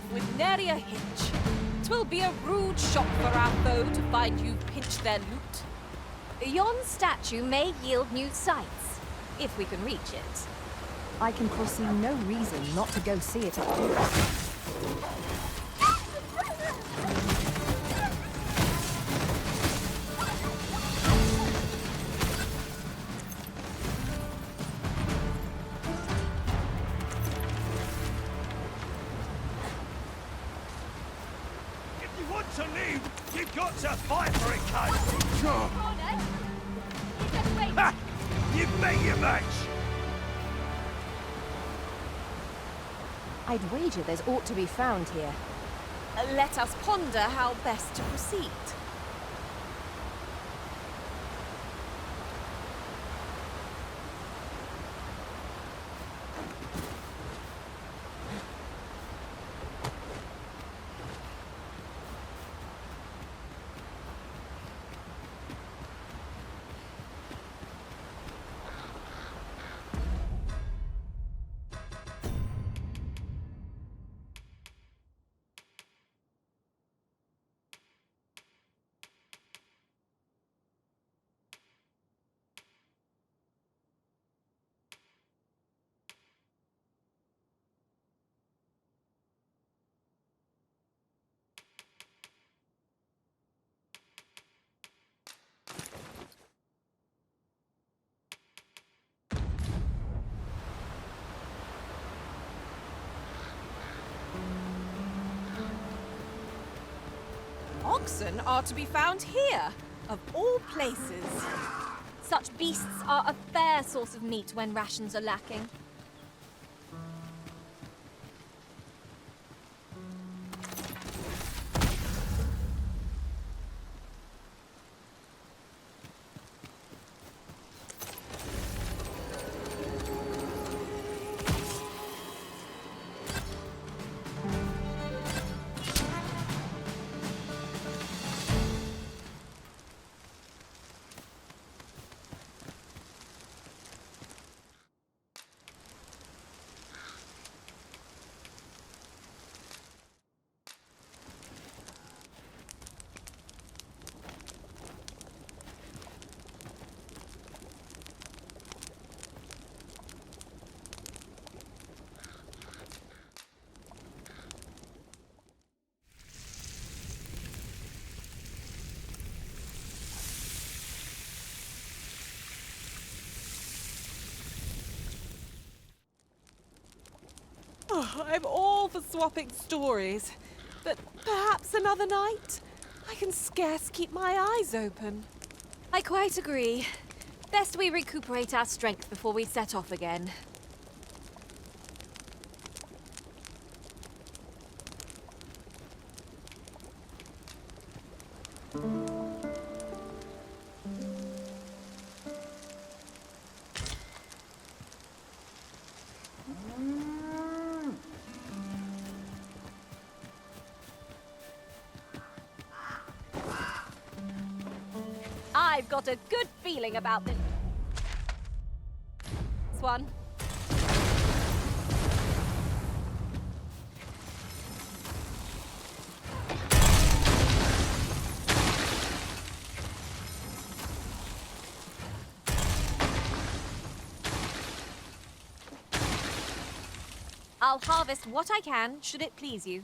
off with nary a hitch. 'Twill be a rude shock for our foe to find you've pinched their loot. Yon statue may yield new sights, if we can reach it. I can foresee no reason not to go see it at once. If you want to leave, you've got to fight for it, cunt! Ha! You bet your match! I'd wager there's aught to be found here. Let us ponder how best to proceed. Oxen are to be found here, of all places. Such beasts are a fair source of meat when rations are lacking. Oh, I'm all for swapping stories, but perhaps another night? I can scarce keep my eyes open. I quite agree. Best we recuperate our strength before we set off again. I've got a good feeling about this one. I'll harvest what I can, should it please you.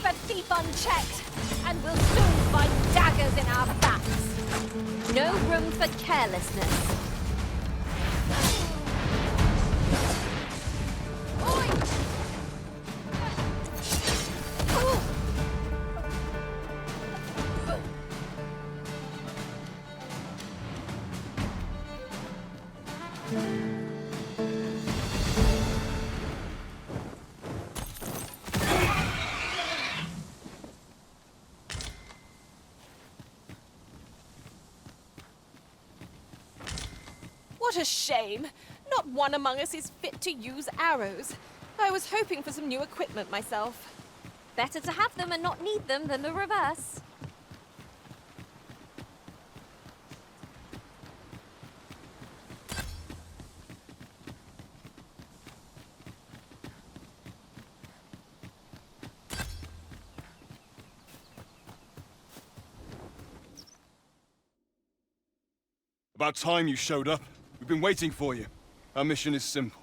a thief unchecked, and we'll soon find daggers in our backs. No room for carelessness. What a shame. Not one among us is fit to use arrows. I was hoping for some new equipment myself. Better to have them and not need them than the reverse. About time you showed up. We've been waiting for you. Our mission is simple.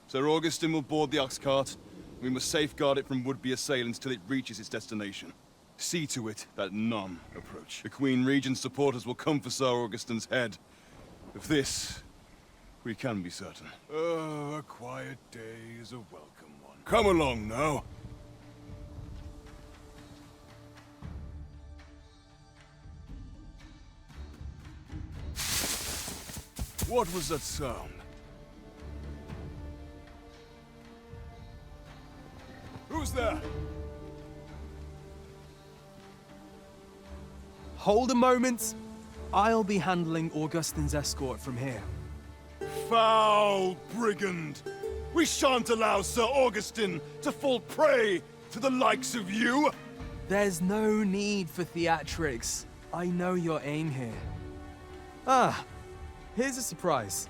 Sir Augustin will board the ox cart. We must safeguard it from would-be assailants till it reaches its destination. See to it that none approach. The Queen Regent's supporters will come for Sir Augustin's head. Of this, we can be certain. Oh, a quiet day is a welcome one. Come along now. What was that sound? Who's there? Hold a moment. I'll be handling Augustin's escort from here. Foul brigand! We shan't allow Sir Augustin to fall prey to the likes of you! There's no need for theatrics. I know your aim here. Ah, here's a surprise.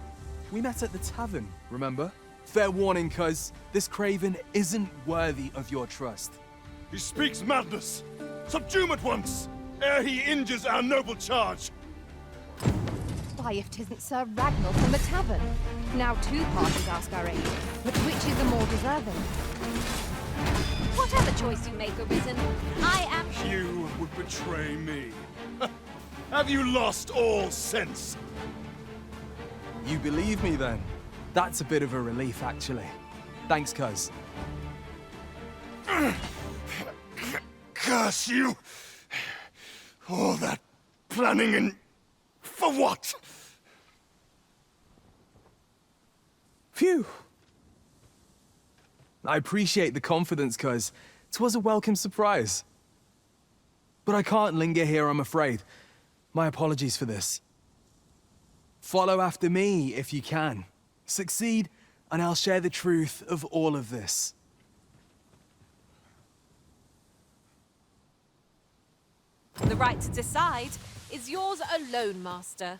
We met at the tavern, remember? Fair warning, cuz this craven isn't worthy of your trust. He speaks madness! Subdue him at once, ere he injures our noble charge! Why, if 'tisn't Sir Ragnall from the tavern? Now two parties ask our aid, but which is the more deserving? Whatever choice you make, Arisen, I am... You would betray me. Have you lost all sense? You believe me, then? That's a bit of a relief, actually. Thanks, cuz. Curse you! All that planning and... for what? Phew! I appreciate the confidence, cuz 'twas a welcome surprise. But I can't linger here, I'm afraid. My apologies for this. Follow after me, if you can. Succeed, and I'll share the truth of all of this. The right to decide is yours alone, Master.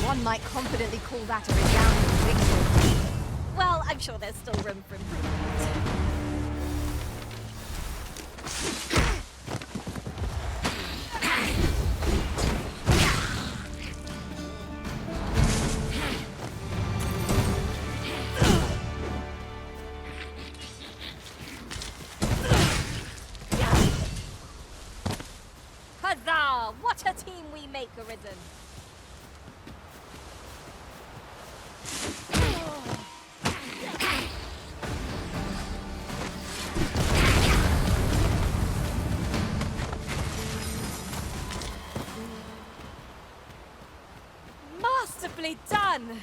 One might confidently call that a resounding victory. Well, I'm sure there's still room for improvement. Huzzah! What a team we make, Arisen! Masterfully done!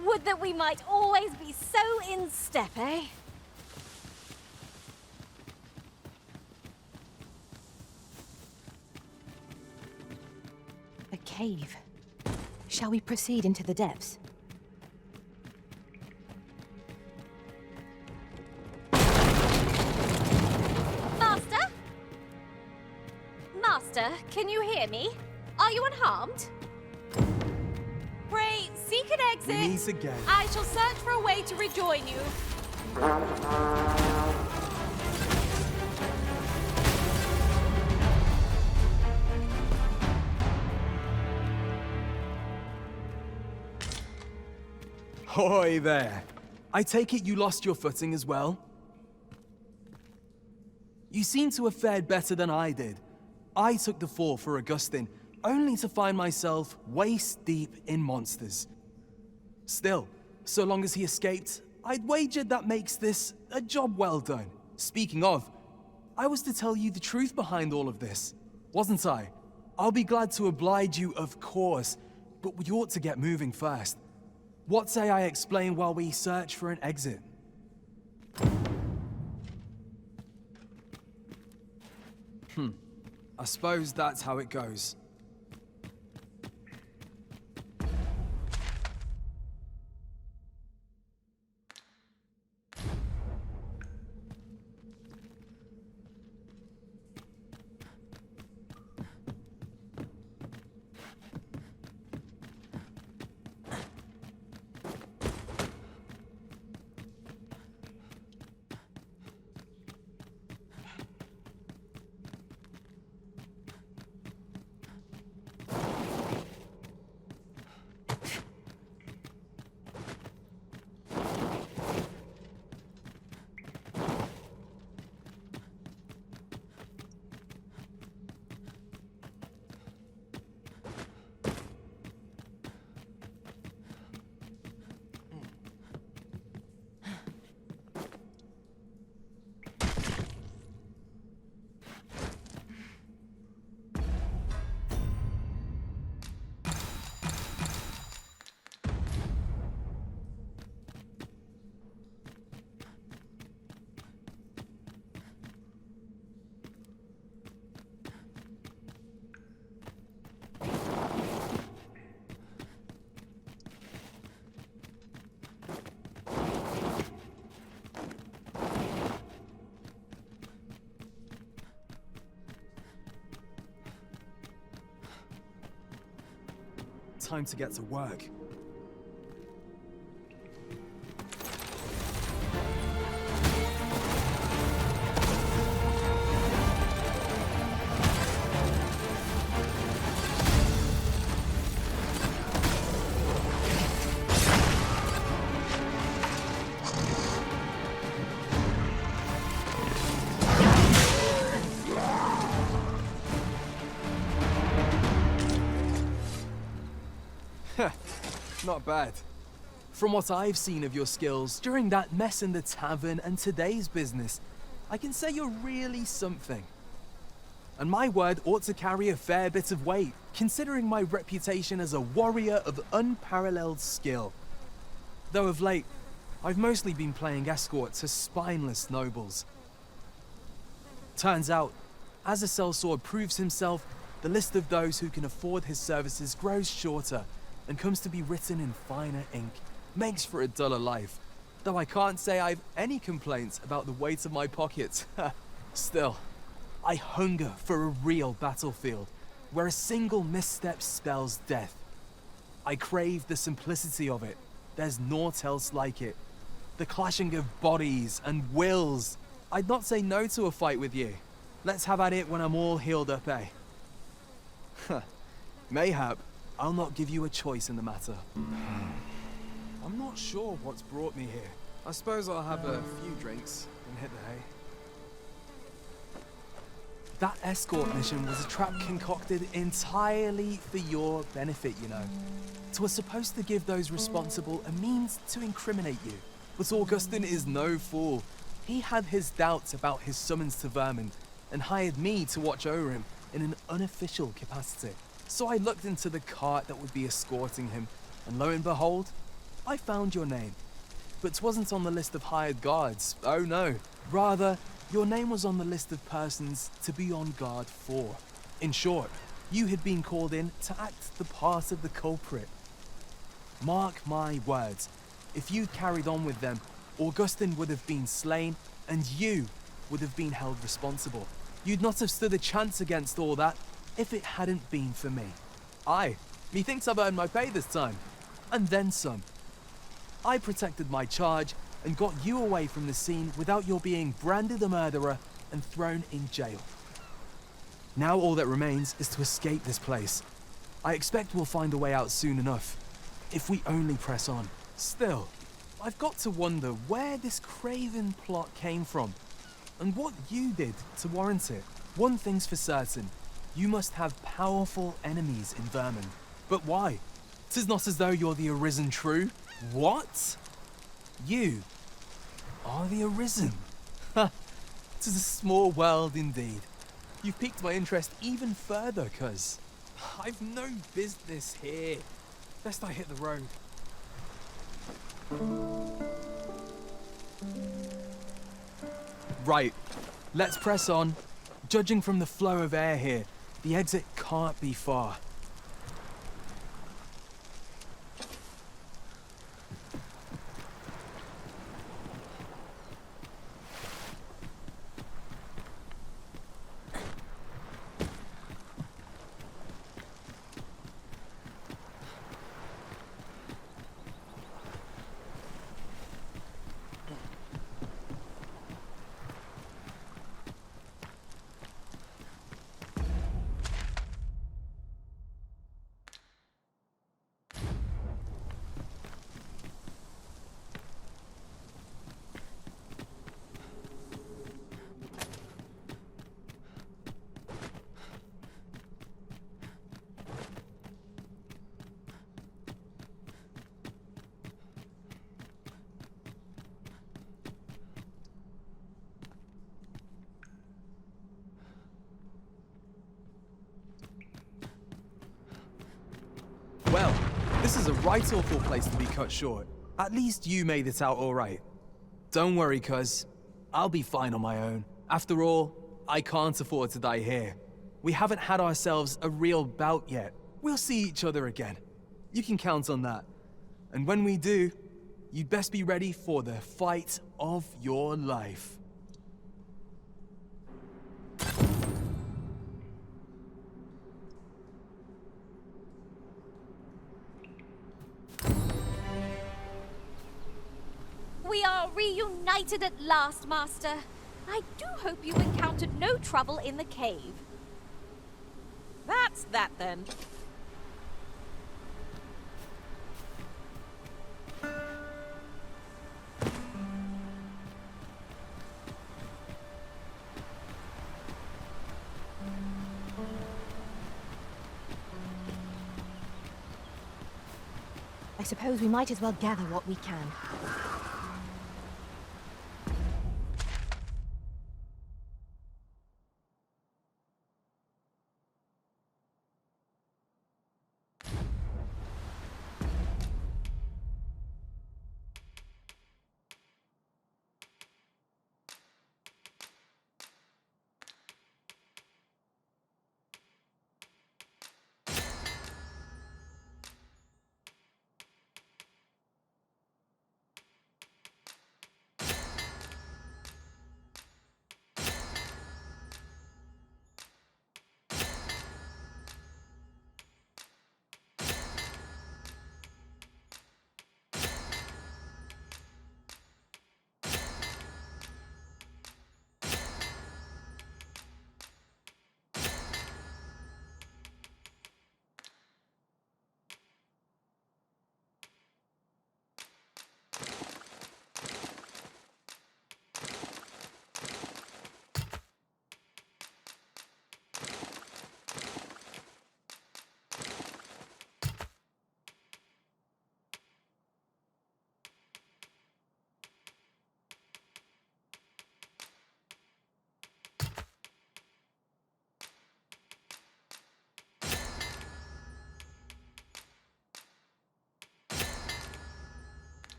Would that we might always be so in step, eh? A cave. Shall we proceed into the depths? Master? Master, can you hear me? Are you unharmed? exit! We meet again. I shall search for a way to rejoin you. Hoy there. I take it you lost your footing as well? You seem to have fared better than I did. I took the fall for Augustin, only to find myself waist deep in monsters. Still, so long as he escaped, I'd wagered that makes this a job well done. Speaking of, I was to tell you the truth behind all of this, wasn't I? I'll be glad to oblige you, of course, but we ought to get moving first. What say I explain while we search for an exit? I suppose that's how it goes. Time to get to work. Not bad. From what I've seen of your skills during that mess in the tavern and today's business, I can say you're really something. And my word ought to carry a fair bit of weight, considering my reputation as a warrior of unparalleled skill. Though of late, I've mostly been playing escort to spineless nobles. Turns out, as a sellsword proves himself, the list of those who can afford his services grows shorter and comes to be written in finer ink. Makes for a duller life, though I can't say I've any complaints about the weight of my pockets. Still, I hunger for a real battlefield, where a single misstep spells death. I crave the simplicity of it. There's naught else like it. The clashing of bodies and wills. I'd not say no to a fight with you. Let's have at it when I'm all healed up, eh? Mayhap, I'll not give you a choice in the matter. I'm not sure what's brought me here. I suppose I'll have a few drinks and hit the hay. That escort mission was a trap concocted entirely for your benefit, you know. It was supposed to give those responsible a means to incriminate you. But Augustin is no fool. He had his doubts about his summons to Vermin and hired me to watch over him in an unofficial capacity. So I looked into the cart that would be escorting him, and lo and behold, I found your name. But 'twasn't on the list of hired guards, oh no. Rather, your name was on the list of persons to be on guard for. In short, you had been called in to act the part of the culprit. Mark my words, if you'd carried on with them, Augustin would have been slain, and you would have been held responsible. You'd not have stood a chance against all that if it hadn't been for me. Aye, methinks I've earned my pay this time. and then some. I protected my charge and got you away from the scene without your being branded a murderer and thrown in jail. Now all that remains is to escape this place. I expect we'll find a way out soon enough, if we only press on. Still, I've got to wonder where this craven plot came from, and what you did to warrant it. One thing's for certain, you must have powerful enemies in Vermin. But why? 'Tis not as though you're the Arisen true. What? You are the Arisen. Ha! 'Tis a small world indeed. You've piqued my interest even further, cuz I've no business here. Best I hit the road. Right, let's press on. Judging from the flow of air here, the exit can't be far. Well, this is a right awful place to be cut short. At least you made it out all right. Don't worry, cuz. I'll be fine on my own. After all, I can't afford to die here. We haven't had ourselves a real bout yet. We'll see each other again. You can count on that. And when we do, you'd best be ready for the fight of your life. We are reunited at last, Master. I do hope you encountered no trouble in the cave. That's that then. I suppose we might as well gather what we can.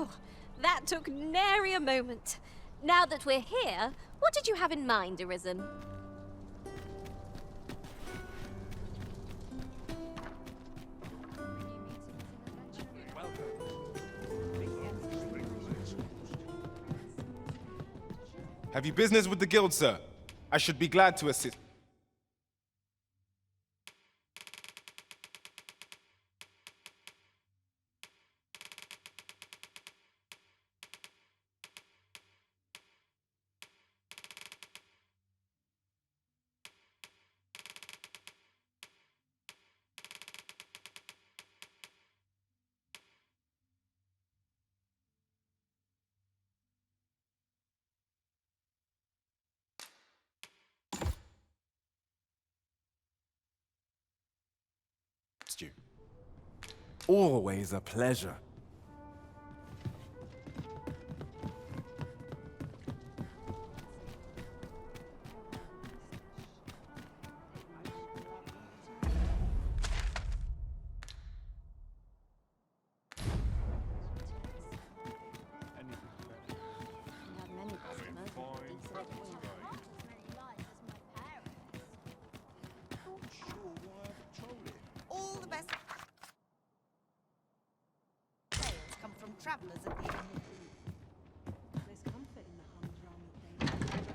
Oh, that took nary a moment. Now that we're here, what did you have in mind, Arisen? Have you business with the guild, sir? I should be glad to assist. You. Always a pleasure. All the best tales come from travelers at the end. There's comfort in the humdrum thing.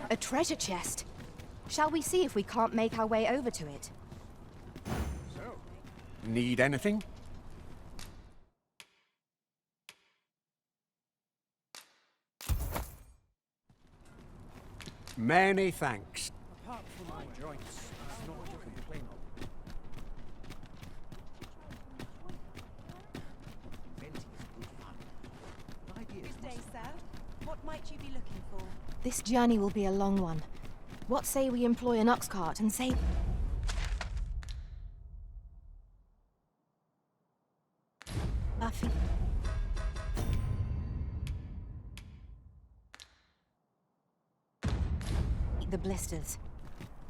A treasure chest. Shall we see if we can't make our way over to it? Need anything? Many thanks. Apart from my joints, it's not to complain of. Plenty's good fun. Good day, sir. What might you be looking for? This journey will be a long one. What say we employ an ox cart and save... Buffy. The blisters.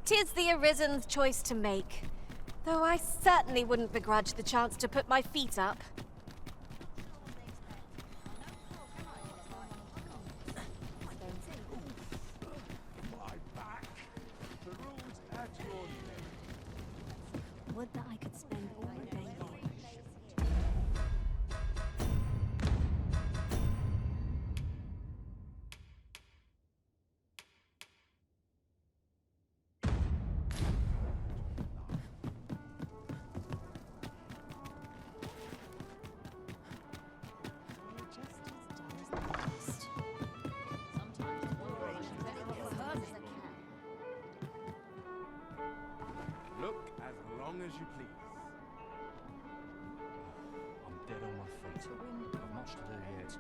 'Tis the Arisen's choice to make, though I certainly wouldn't begrudge the chance to put my feet up. My back. The rules at your neck. Would that I could spend all day here. Look as long as you please. I'm dead on my feet. I've much to do yet.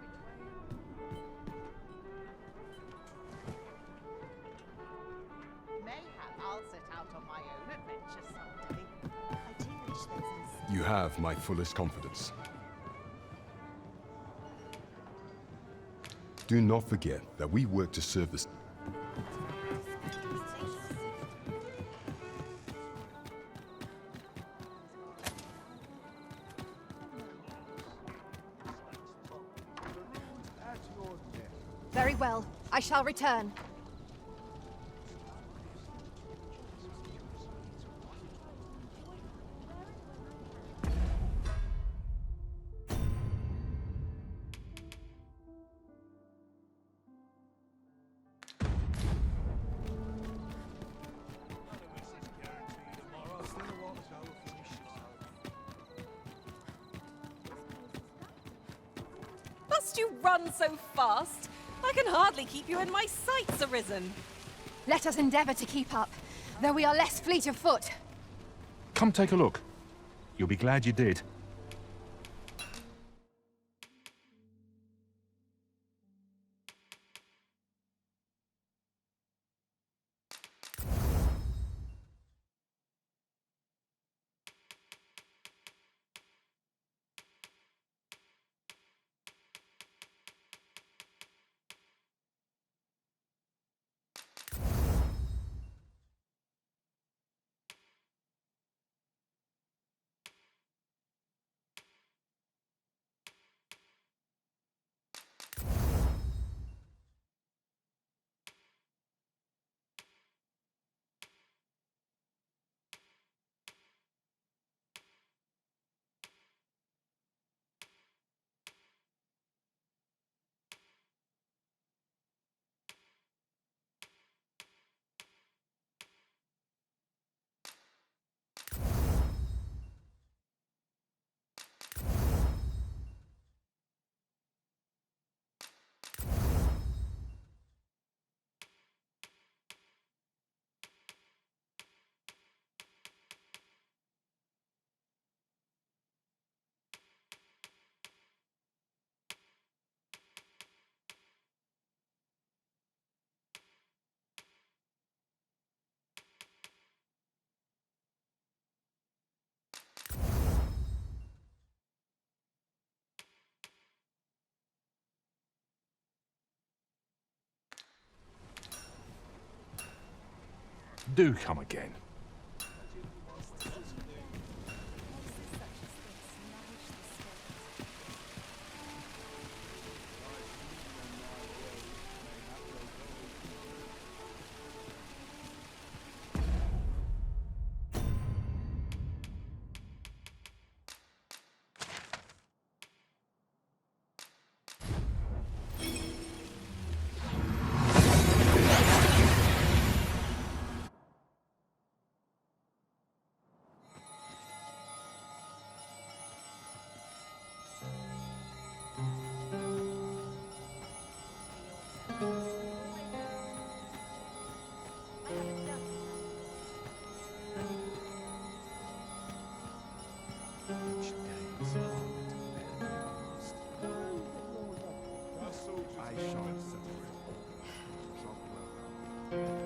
Mayhap I'll set out on my own adventure someday. I do wish there was You have my fullest confidence. Do not forget that we work to serve the... Very well. I shall return. Must you run so fast? I can hardly keep you in my sights, Arisen. Let us endeavor to keep up, though we are less fleet of foot. Come take a look. You'll be glad you did. Do come again. I shall settle it all. Shall welcome.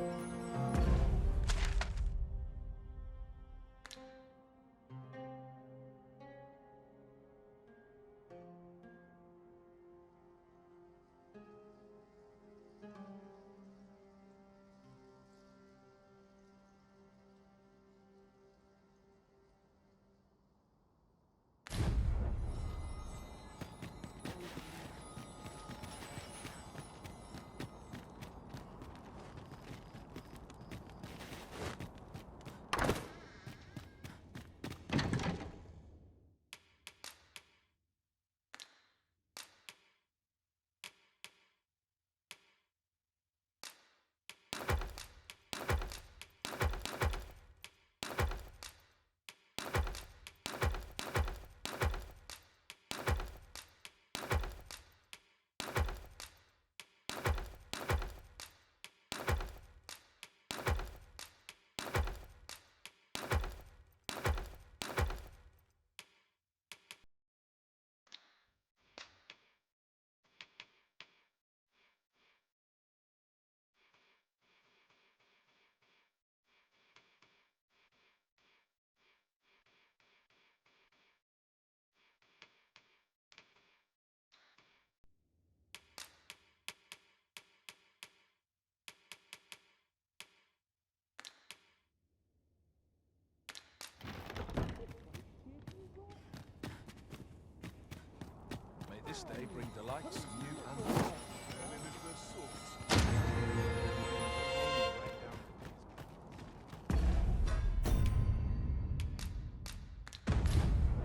May this day bring delights new and old.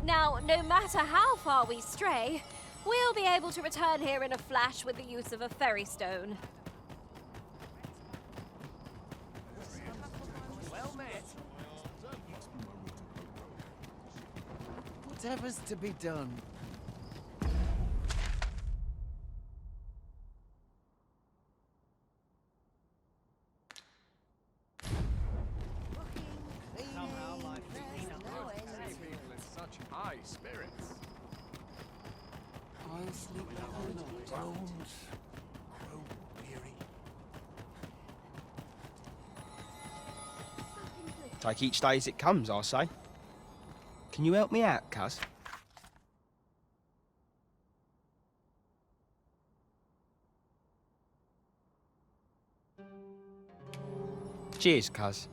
Now, no matter how far we stray, we'll be able to return here in a flash with the use of a ferry stone. Well met. Whatever's to be done. Somehow my people in such high spirits. I'll sleep well night. Don't grow weary. Take each day as it comes, I say. Can you help me out, cuz? Cheers, cuz.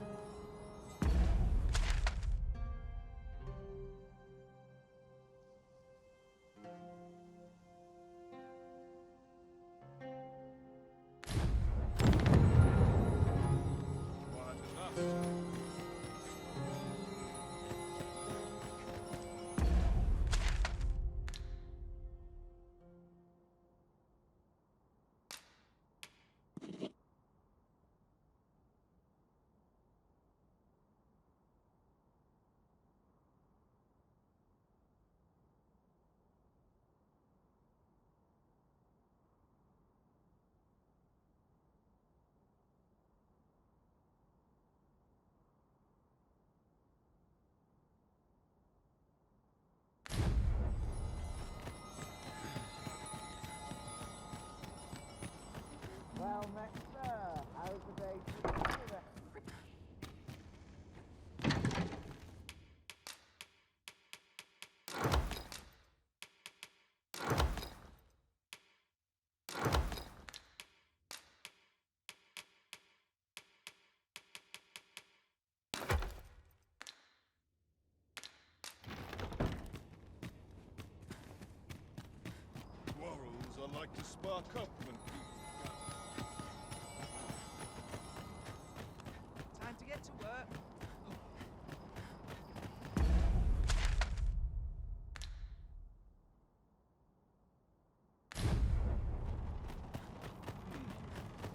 Well met, sir. How's the day treating you then? Quarrels are like to spark up when Time to get to work.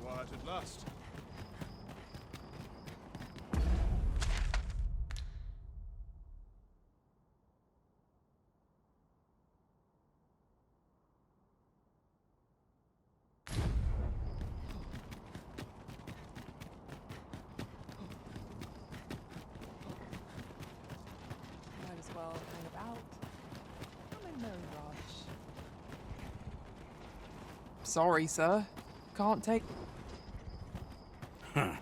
quiet at last. Might as well hang about. I'm in no rush. Sorry, sir. Can't take... Huh.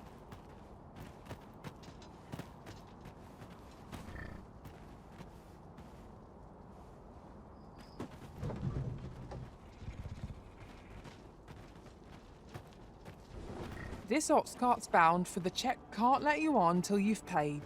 This ox cart's bound, for the check can't let you on till you've paid.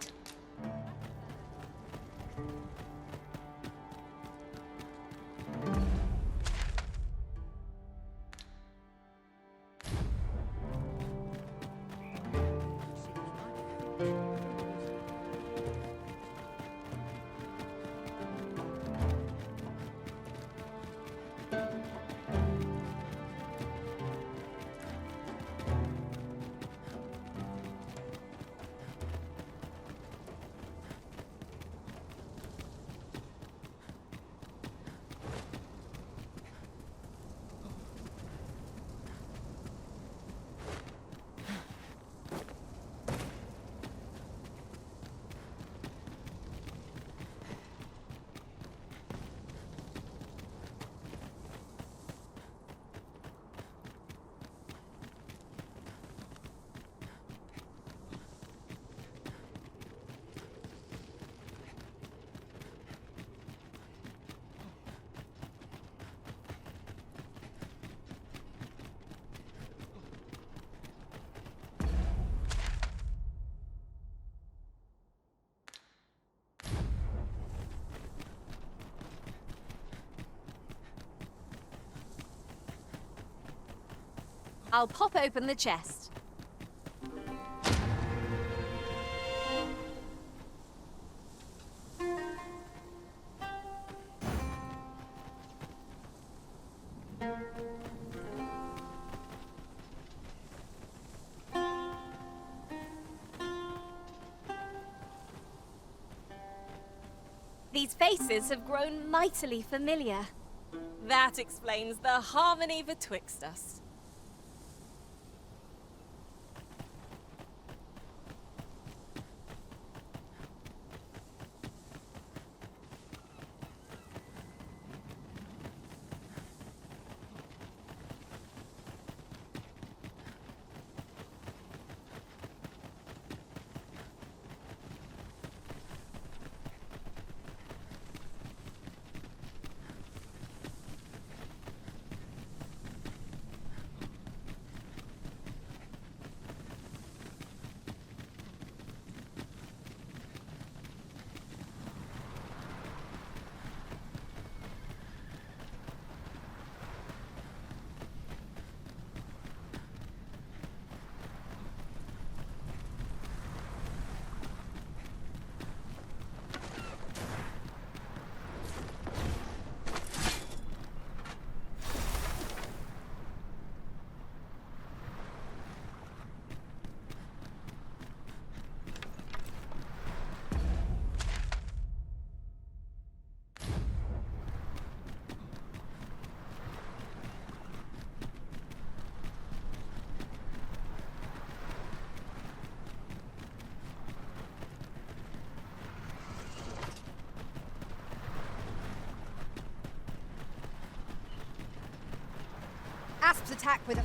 I'll pop open the chest. These faces have grown mightily familiar. That explains the harmony betwixt us. Asps attack with a...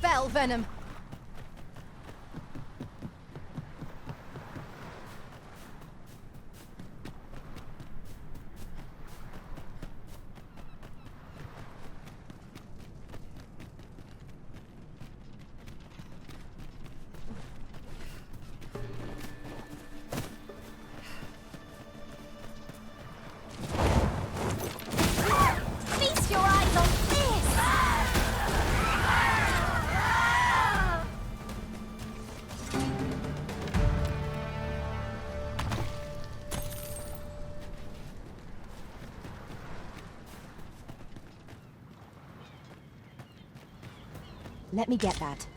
Fell venom. Feast your eyes on this! Let me get that.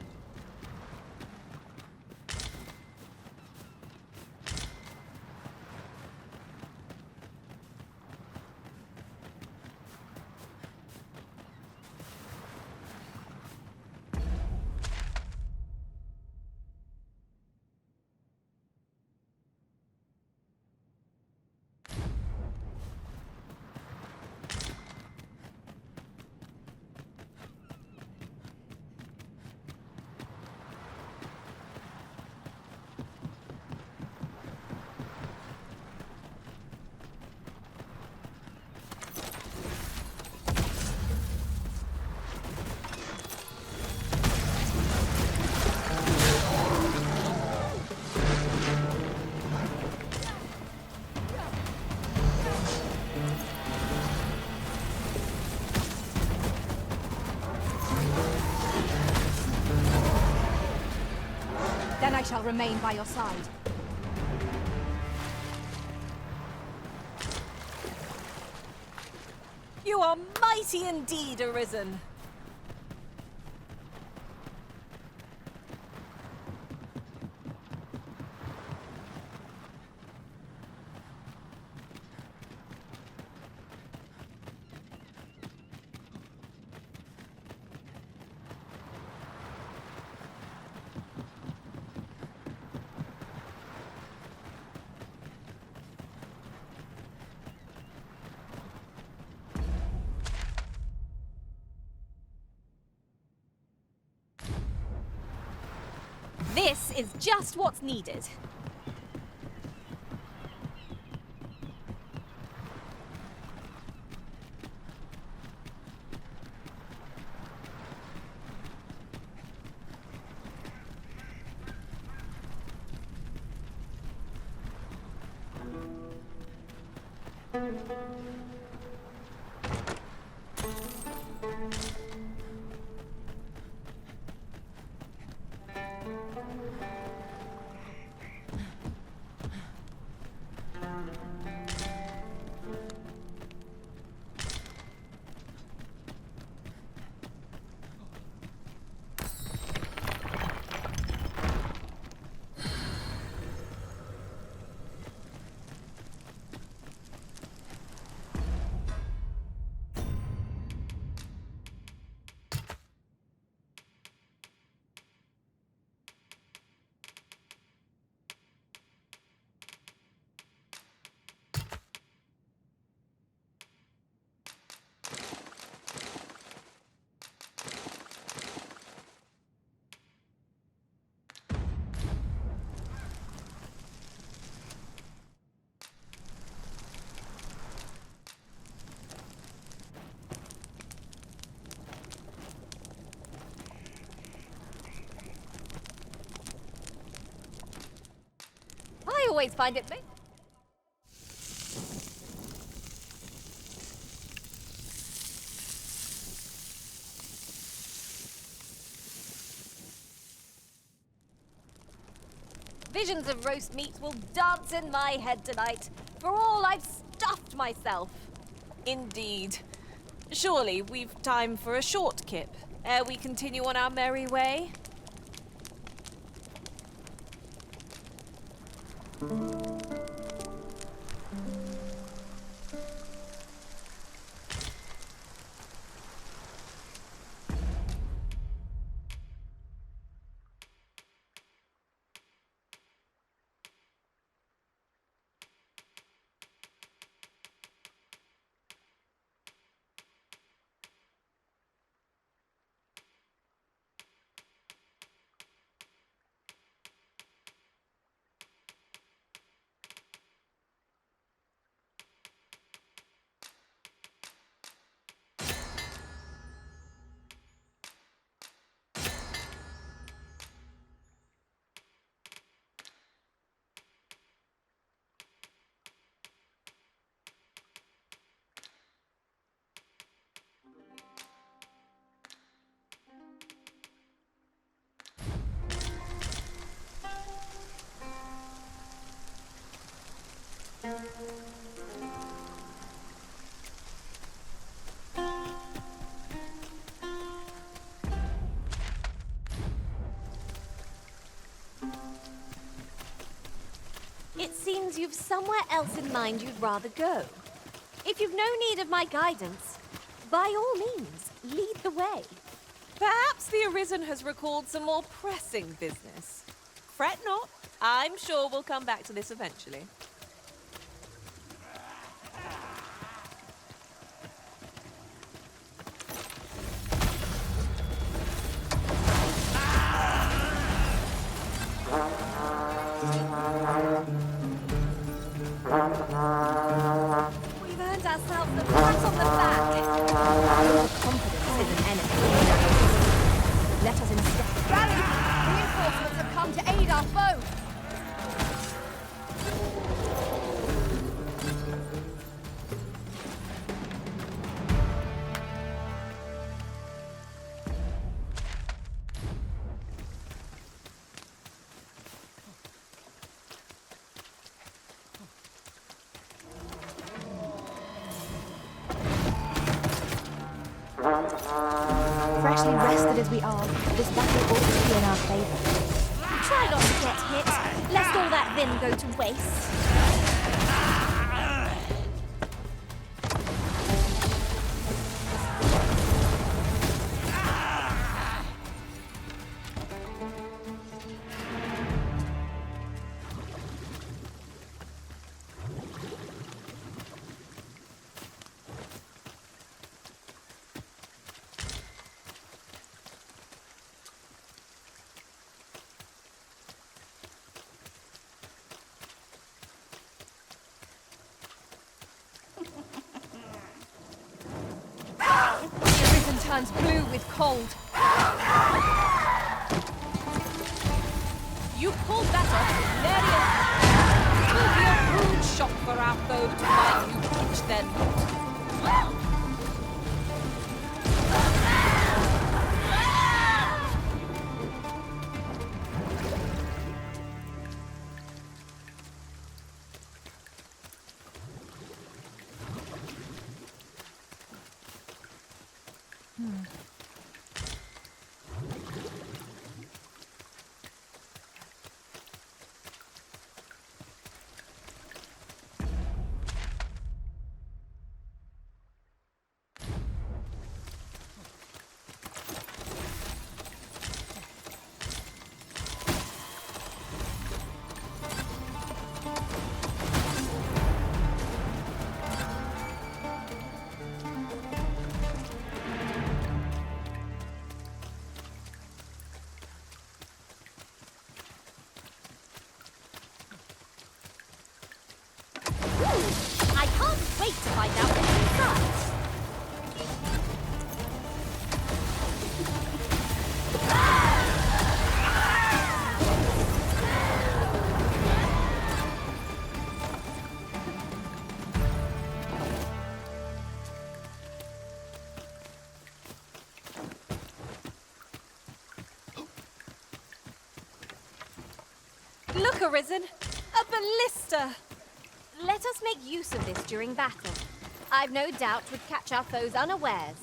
I shall remain by your side. You are mighty indeed, Arisen. This is just what's needed. I always find it... Visions of roast meat will dance in my head tonight. For all I've stuffed myself. Indeed. Surely we've time for a short kip, ere we continue on our merry way. It seems you've somewhere else in mind you'd rather go. If you've no need of my guidance, by all means, lead the way. Perhaps the Arisen has recalled some more pressing business. Fret not. I'm sure we'll come back to this eventually. We've earned ourselves the pat on the back. Confidence is an enemy. Let us instead rally. Reinforcements have come to aid our foe. Freshly rested as we are, this battle ought to be in our favor. Try not to get hit, lest all that vim go to waste. Arisen turns blue with cold. You pulled that off, Larian. It will be a rude shock for our foe to find you reach their lot. I can't wait to find out what's inside. Look, Arisen! A ballista! Let us make use of this during battle. I've no doubt would catch our foes unawares.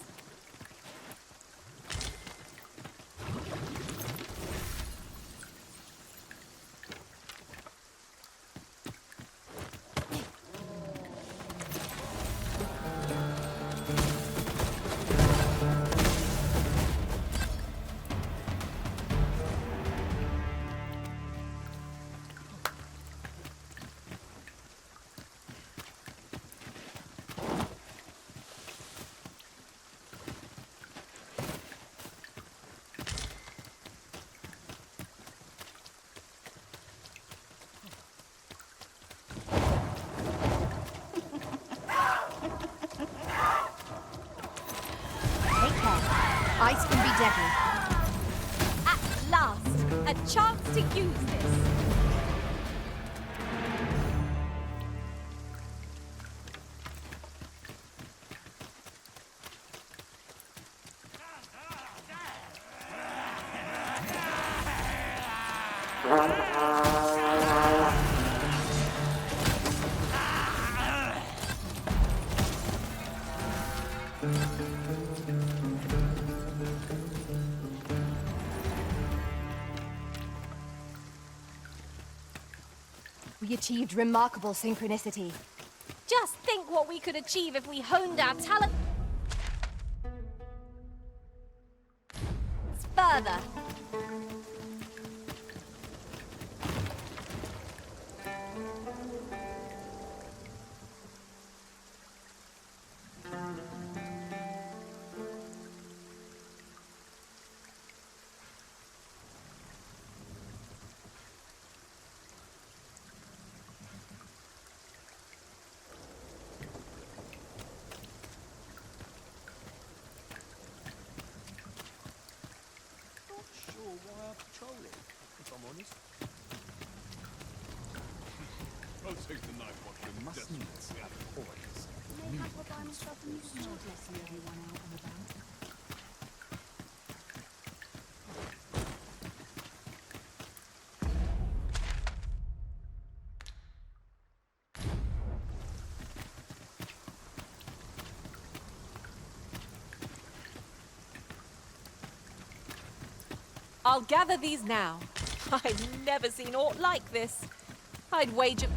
Ice can be deadly. At last, a chance to use this. We achieved remarkable synchronicity. Just think what we could achieve if we honed our talent further. If I'm honest. I'll take the knife watch you must needs have poise. May have what I myself and you not letting everyone out and about. I'll gather these now. I've never seen aught like this. I'd wager...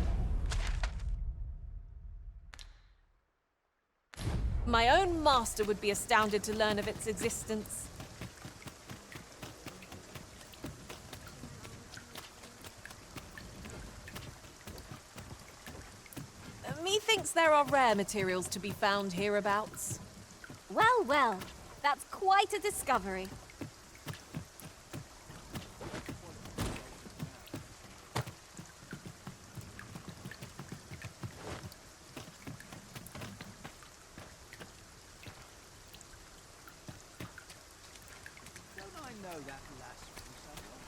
My own master would be astounded to learn of its existence. Methinks there are rare materials to be found hereabouts. Well, well, that's quite a discovery. Don't I know that lass from somewhere?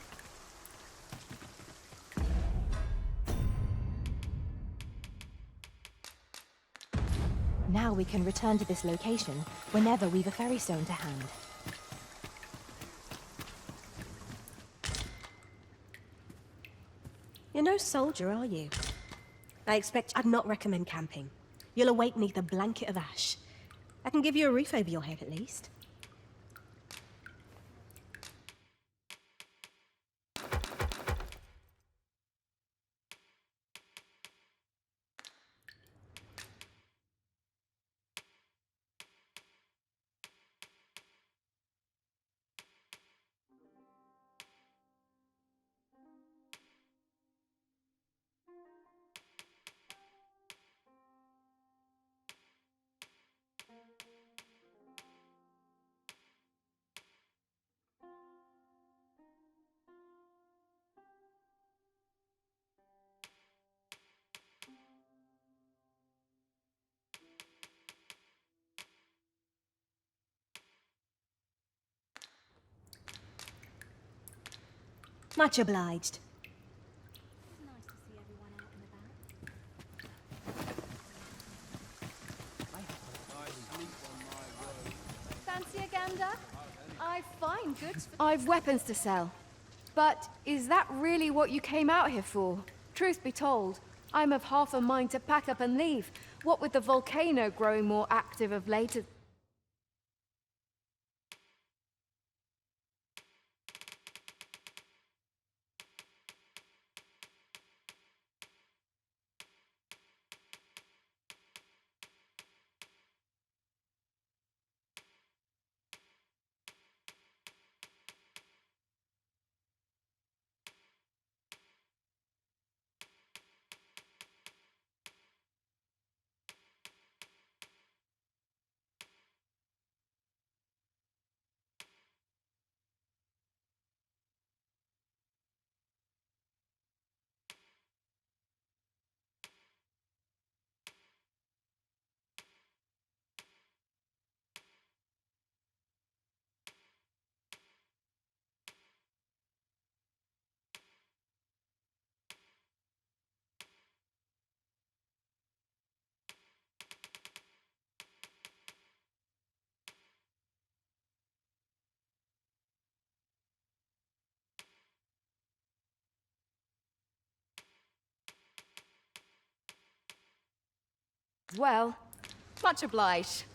Now we can return to this location whenever we've a ferry stone to hand. You're no soldier, are you? I expect I'd not recommend camping. You'll awake neath a blanket of ash. I can give you a roof over your head at least. Much obliged. Nice to see everyone out and about. Fancy a gander? I've fine goods. I've weapons to sell. But is that really what you came out here for? Truth be told, I'm of half a mind to pack up and leave. What with the volcano growing more active of late. Well, much obliged.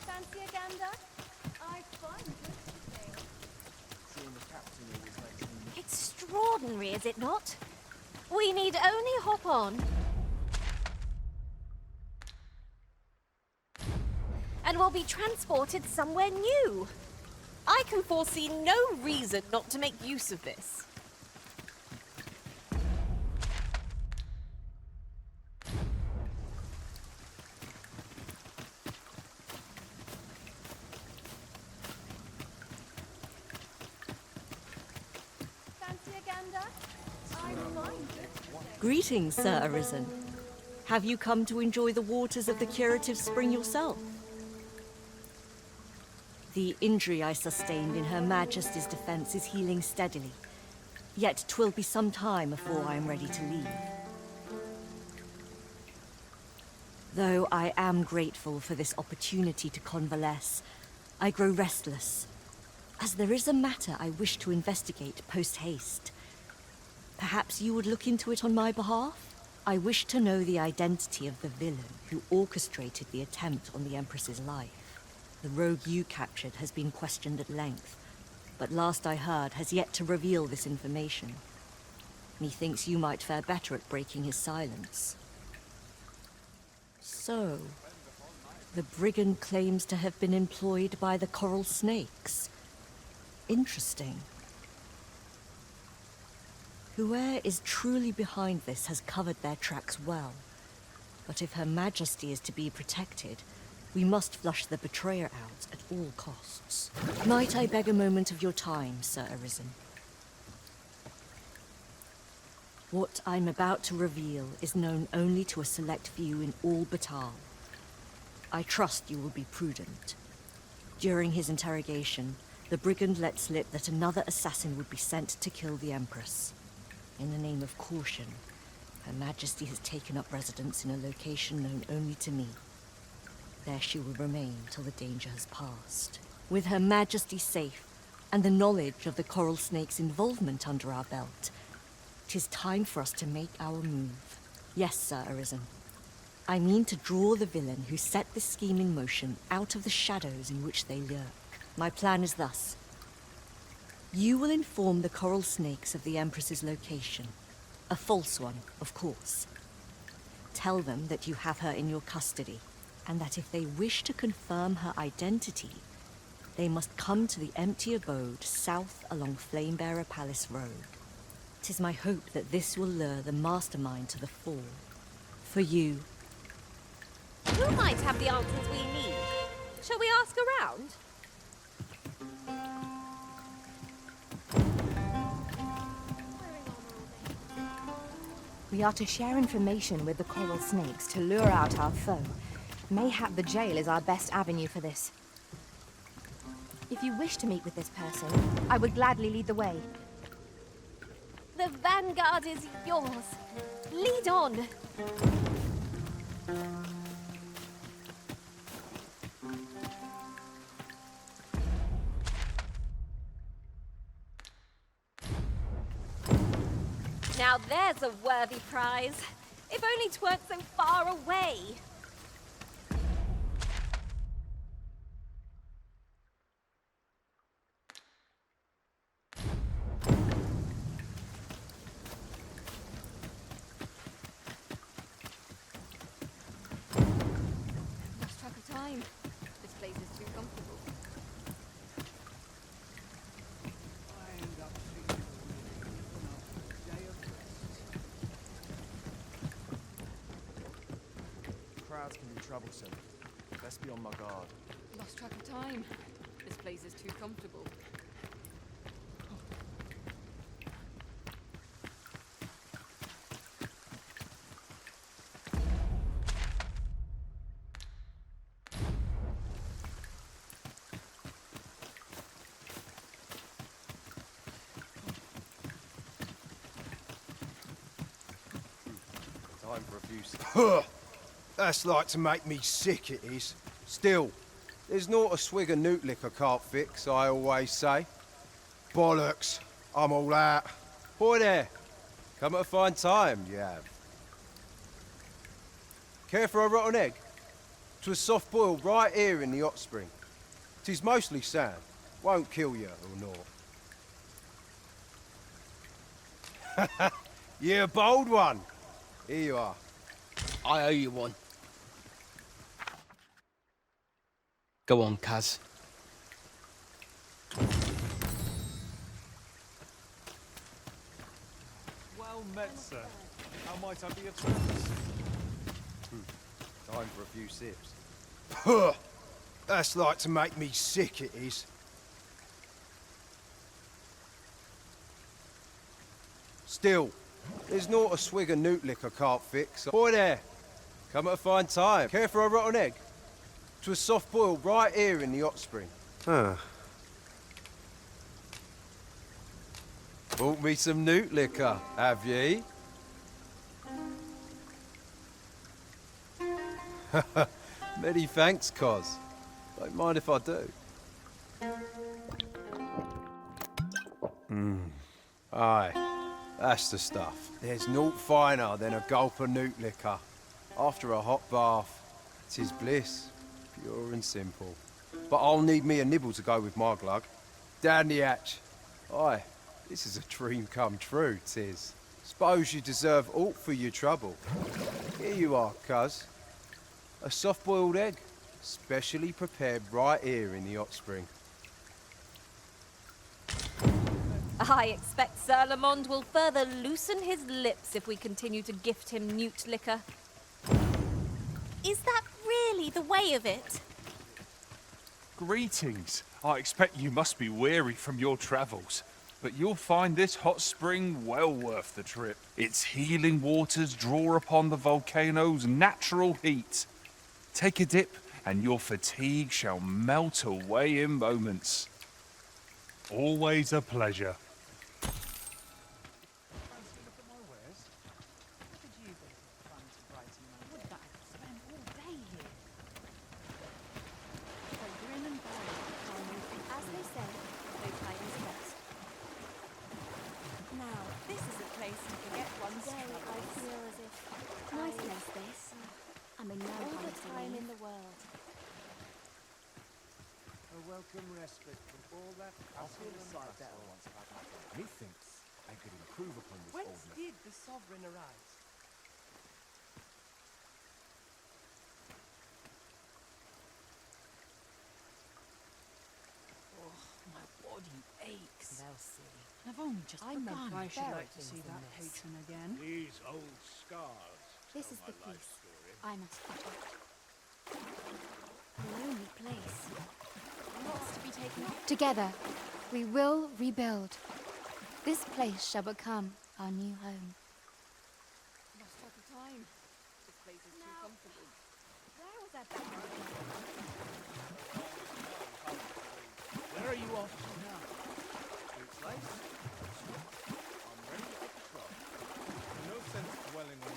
Fancy a gander? I've fine goods to say. Extraordinary, is it not? We need only hop on. And we'll be transported somewhere new. I can foresee no reason not to make use of this. Fancy a gander? I've fine goods to say. Greetings, Sir Arisen. Have you come to enjoy the waters of the curative spring yourself? The injury I sustained in Her Majesty's defense is healing steadily. Yet 'twill be some time before I am ready to leave. Though I am grateful for this opportunity to convalesce, I grow restless, as there is a matter I wish to investigate post-haste. Perhaps you would look into it on my behalf? I wish to know the identity of the villain who orchestrated the attempt on the Empress's life. The rogue you captured has been questioned at length, but last I heard has yet to reveal this information. Methinks you might fare better at breaking his silence. So, the brigand claims to have been employed by the Coral Snakes. Interesting. Whoever is truly behind this has covered their tracks well. But if Her Majesty is to be protected, we must flush the betrayer out at all costs. Might I beg a moment of your time, Sir Arisen? What I'm about to reveal is known only to a select few in all Batal. I trust you will be prudent. During his interrogation, the brigand let slip that another assassin would be sent to kill the Empress. In the name of caution, Her Majesty has taken up residence in a location known only to me. There she will remain till the danger has passed. With Her Majesty safe, and the knowledge of the Coral Snake's involvement under our belt, 'tis time for us to make our move. Yes, Sir Arisen. I mean to draw the villain who set this scheme in motion out of the shadows in which they lurk. My plan is thus. You will inform the Coral Snakes of the Empress's location. A false one, of course. Tell them that you have her in your custody, and that if they wish to confirm her identity, they must come to the empty abode south along Flamebearer Palace Road. 'Tis my hope that this will lure the mastermind to the fore. For you. Who might have the answers we need? Shall we ask around? We are to share information with the Coral Snakes to lure out our foe. Mayhap the jail is our best avenue for this. If you wish to meet with this person, I would gladly lead the way. The vanguard is yours. Lead on. Now there's a worthy prize. If only 'tweren't so far away. Lost track of time. This place is too comfortable. Crowds can be troublesome. Best be on my guard. Lost track of time. This place is too comfortable. Time for a few. That's like to make me sick, it is. Still, there's not a swig of newt liquor can't fix, I always say. Bollocks, I'm all out. Boy there, come at a fine time, you have. Care for a rotten egg? 'Twas soft boiled right here in the hot spring. 'Tis mostly sand, won't kill you or naught. You're a bold one. Here you are. I owe you one. Go on, Kaz. Well met, sir. How might I be of service? Time for a few sips. Puh! That's like to make me sick, it is. Still, there's not a swig of newt liquor can't fix. Boy there, come at a fine time. Care for a rotten egg? 'Twas soft boiled right here in the hot spring. Bought me some newt liquor, have ye? Many thanks, Cos. Don't mind if I do. Aye. That's the stuff. There's naught finer than a gulp of newt liquor. After a hot bath, 'tis bliss, pure and simple. But I'll need me a nibble to go with my glug. Down the hatch. Aye, this is a dream come true, 'tis. Suppose you deserve aught for your trouble. Here you are, cuz. A soft-boiled egg, specially prepared right here in the hot spring. I expect Sir Lamond will further loosen his lips if we continue to gift him newt liquor. Is that really the way of it? Greetings. I expect you must be weary from your travels, but you'll find this hot spring well worth the trip. Its healing waters draw upon the volcano's natural heat. Take a dip, and your fatigue shall melt away in moments. Always a pleasure. Welcome respite from all that. I'll feel a sight better once I've had it. Methinks I could improve upon this Whence ordinance. did the sovereign arise? Oh, my body aches. They'll see. I've only just begun. I should like to see that patron again. These old scars. This is the piece I must protect. A lonely place. Lots to be taken up. Together, we will rebuild. This place shall become our new home. Lost track of time. This place is too comfortable. Where was that back? Where are you off to now? Boots laced? I'm ready to hit the trot. No sense dwelling on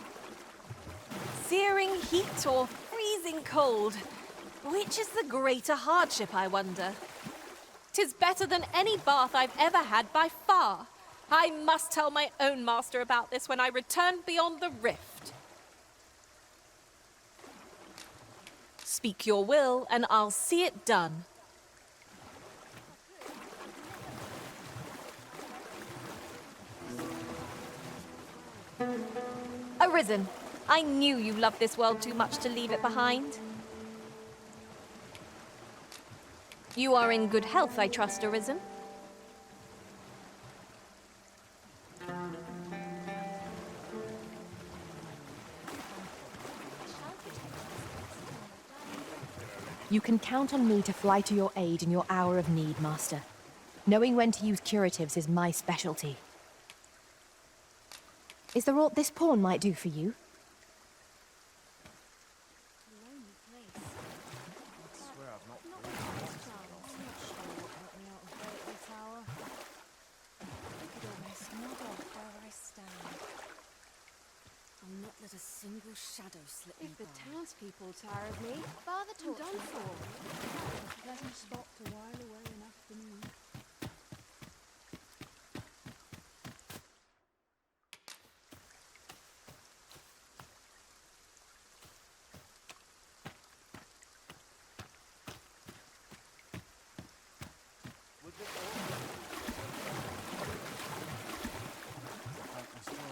Searing heat or freezing cold? Which is the greater hardship, I wonder? 'Tis better than any bath I've ever had by far. I must tell my own master about this when I return beyond the rift. Speak your will, and I'll see it done. Arisen, I knew you loved this world too much to leave it behind. You are in good health, I trust, Arisen. You can count on me to fly to your aid in your hour of need, Master. Knowing when to use curatives is my specialty. Is there aught this pawn might do for you? Let a single shadow slip me If the by. townspeople tire of me, Father I'm taught done me. for. Pleasant spot to while away an afternoon.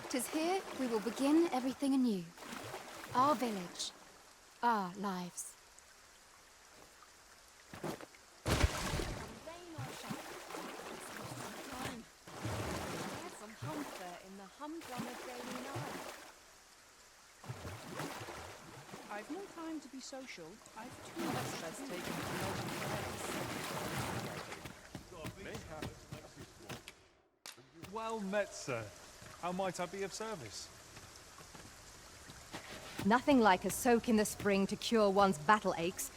Tis here we will begin everything anew. Our village, our lives. Rain or shine, time. I had some comfort in the humdrum of daily life. I've no time to be social. I've too much stress taken from elderly place. Well met, sir. How might I be of service? Nothing like a soak in the spring to cure one's battle aches.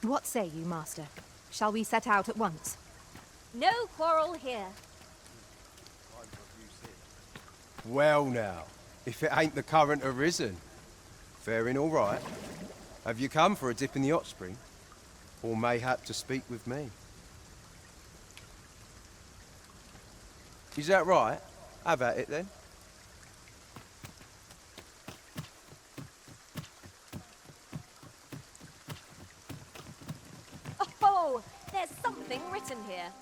What say you, Master? Shall we set out at once? No quarrel here. Well now, if it ain't the current Arisen. Faring all right. Have you come for a dip in the hot spring? Or mayhap to speak with me? Is that right? Have at it then. There's something written here.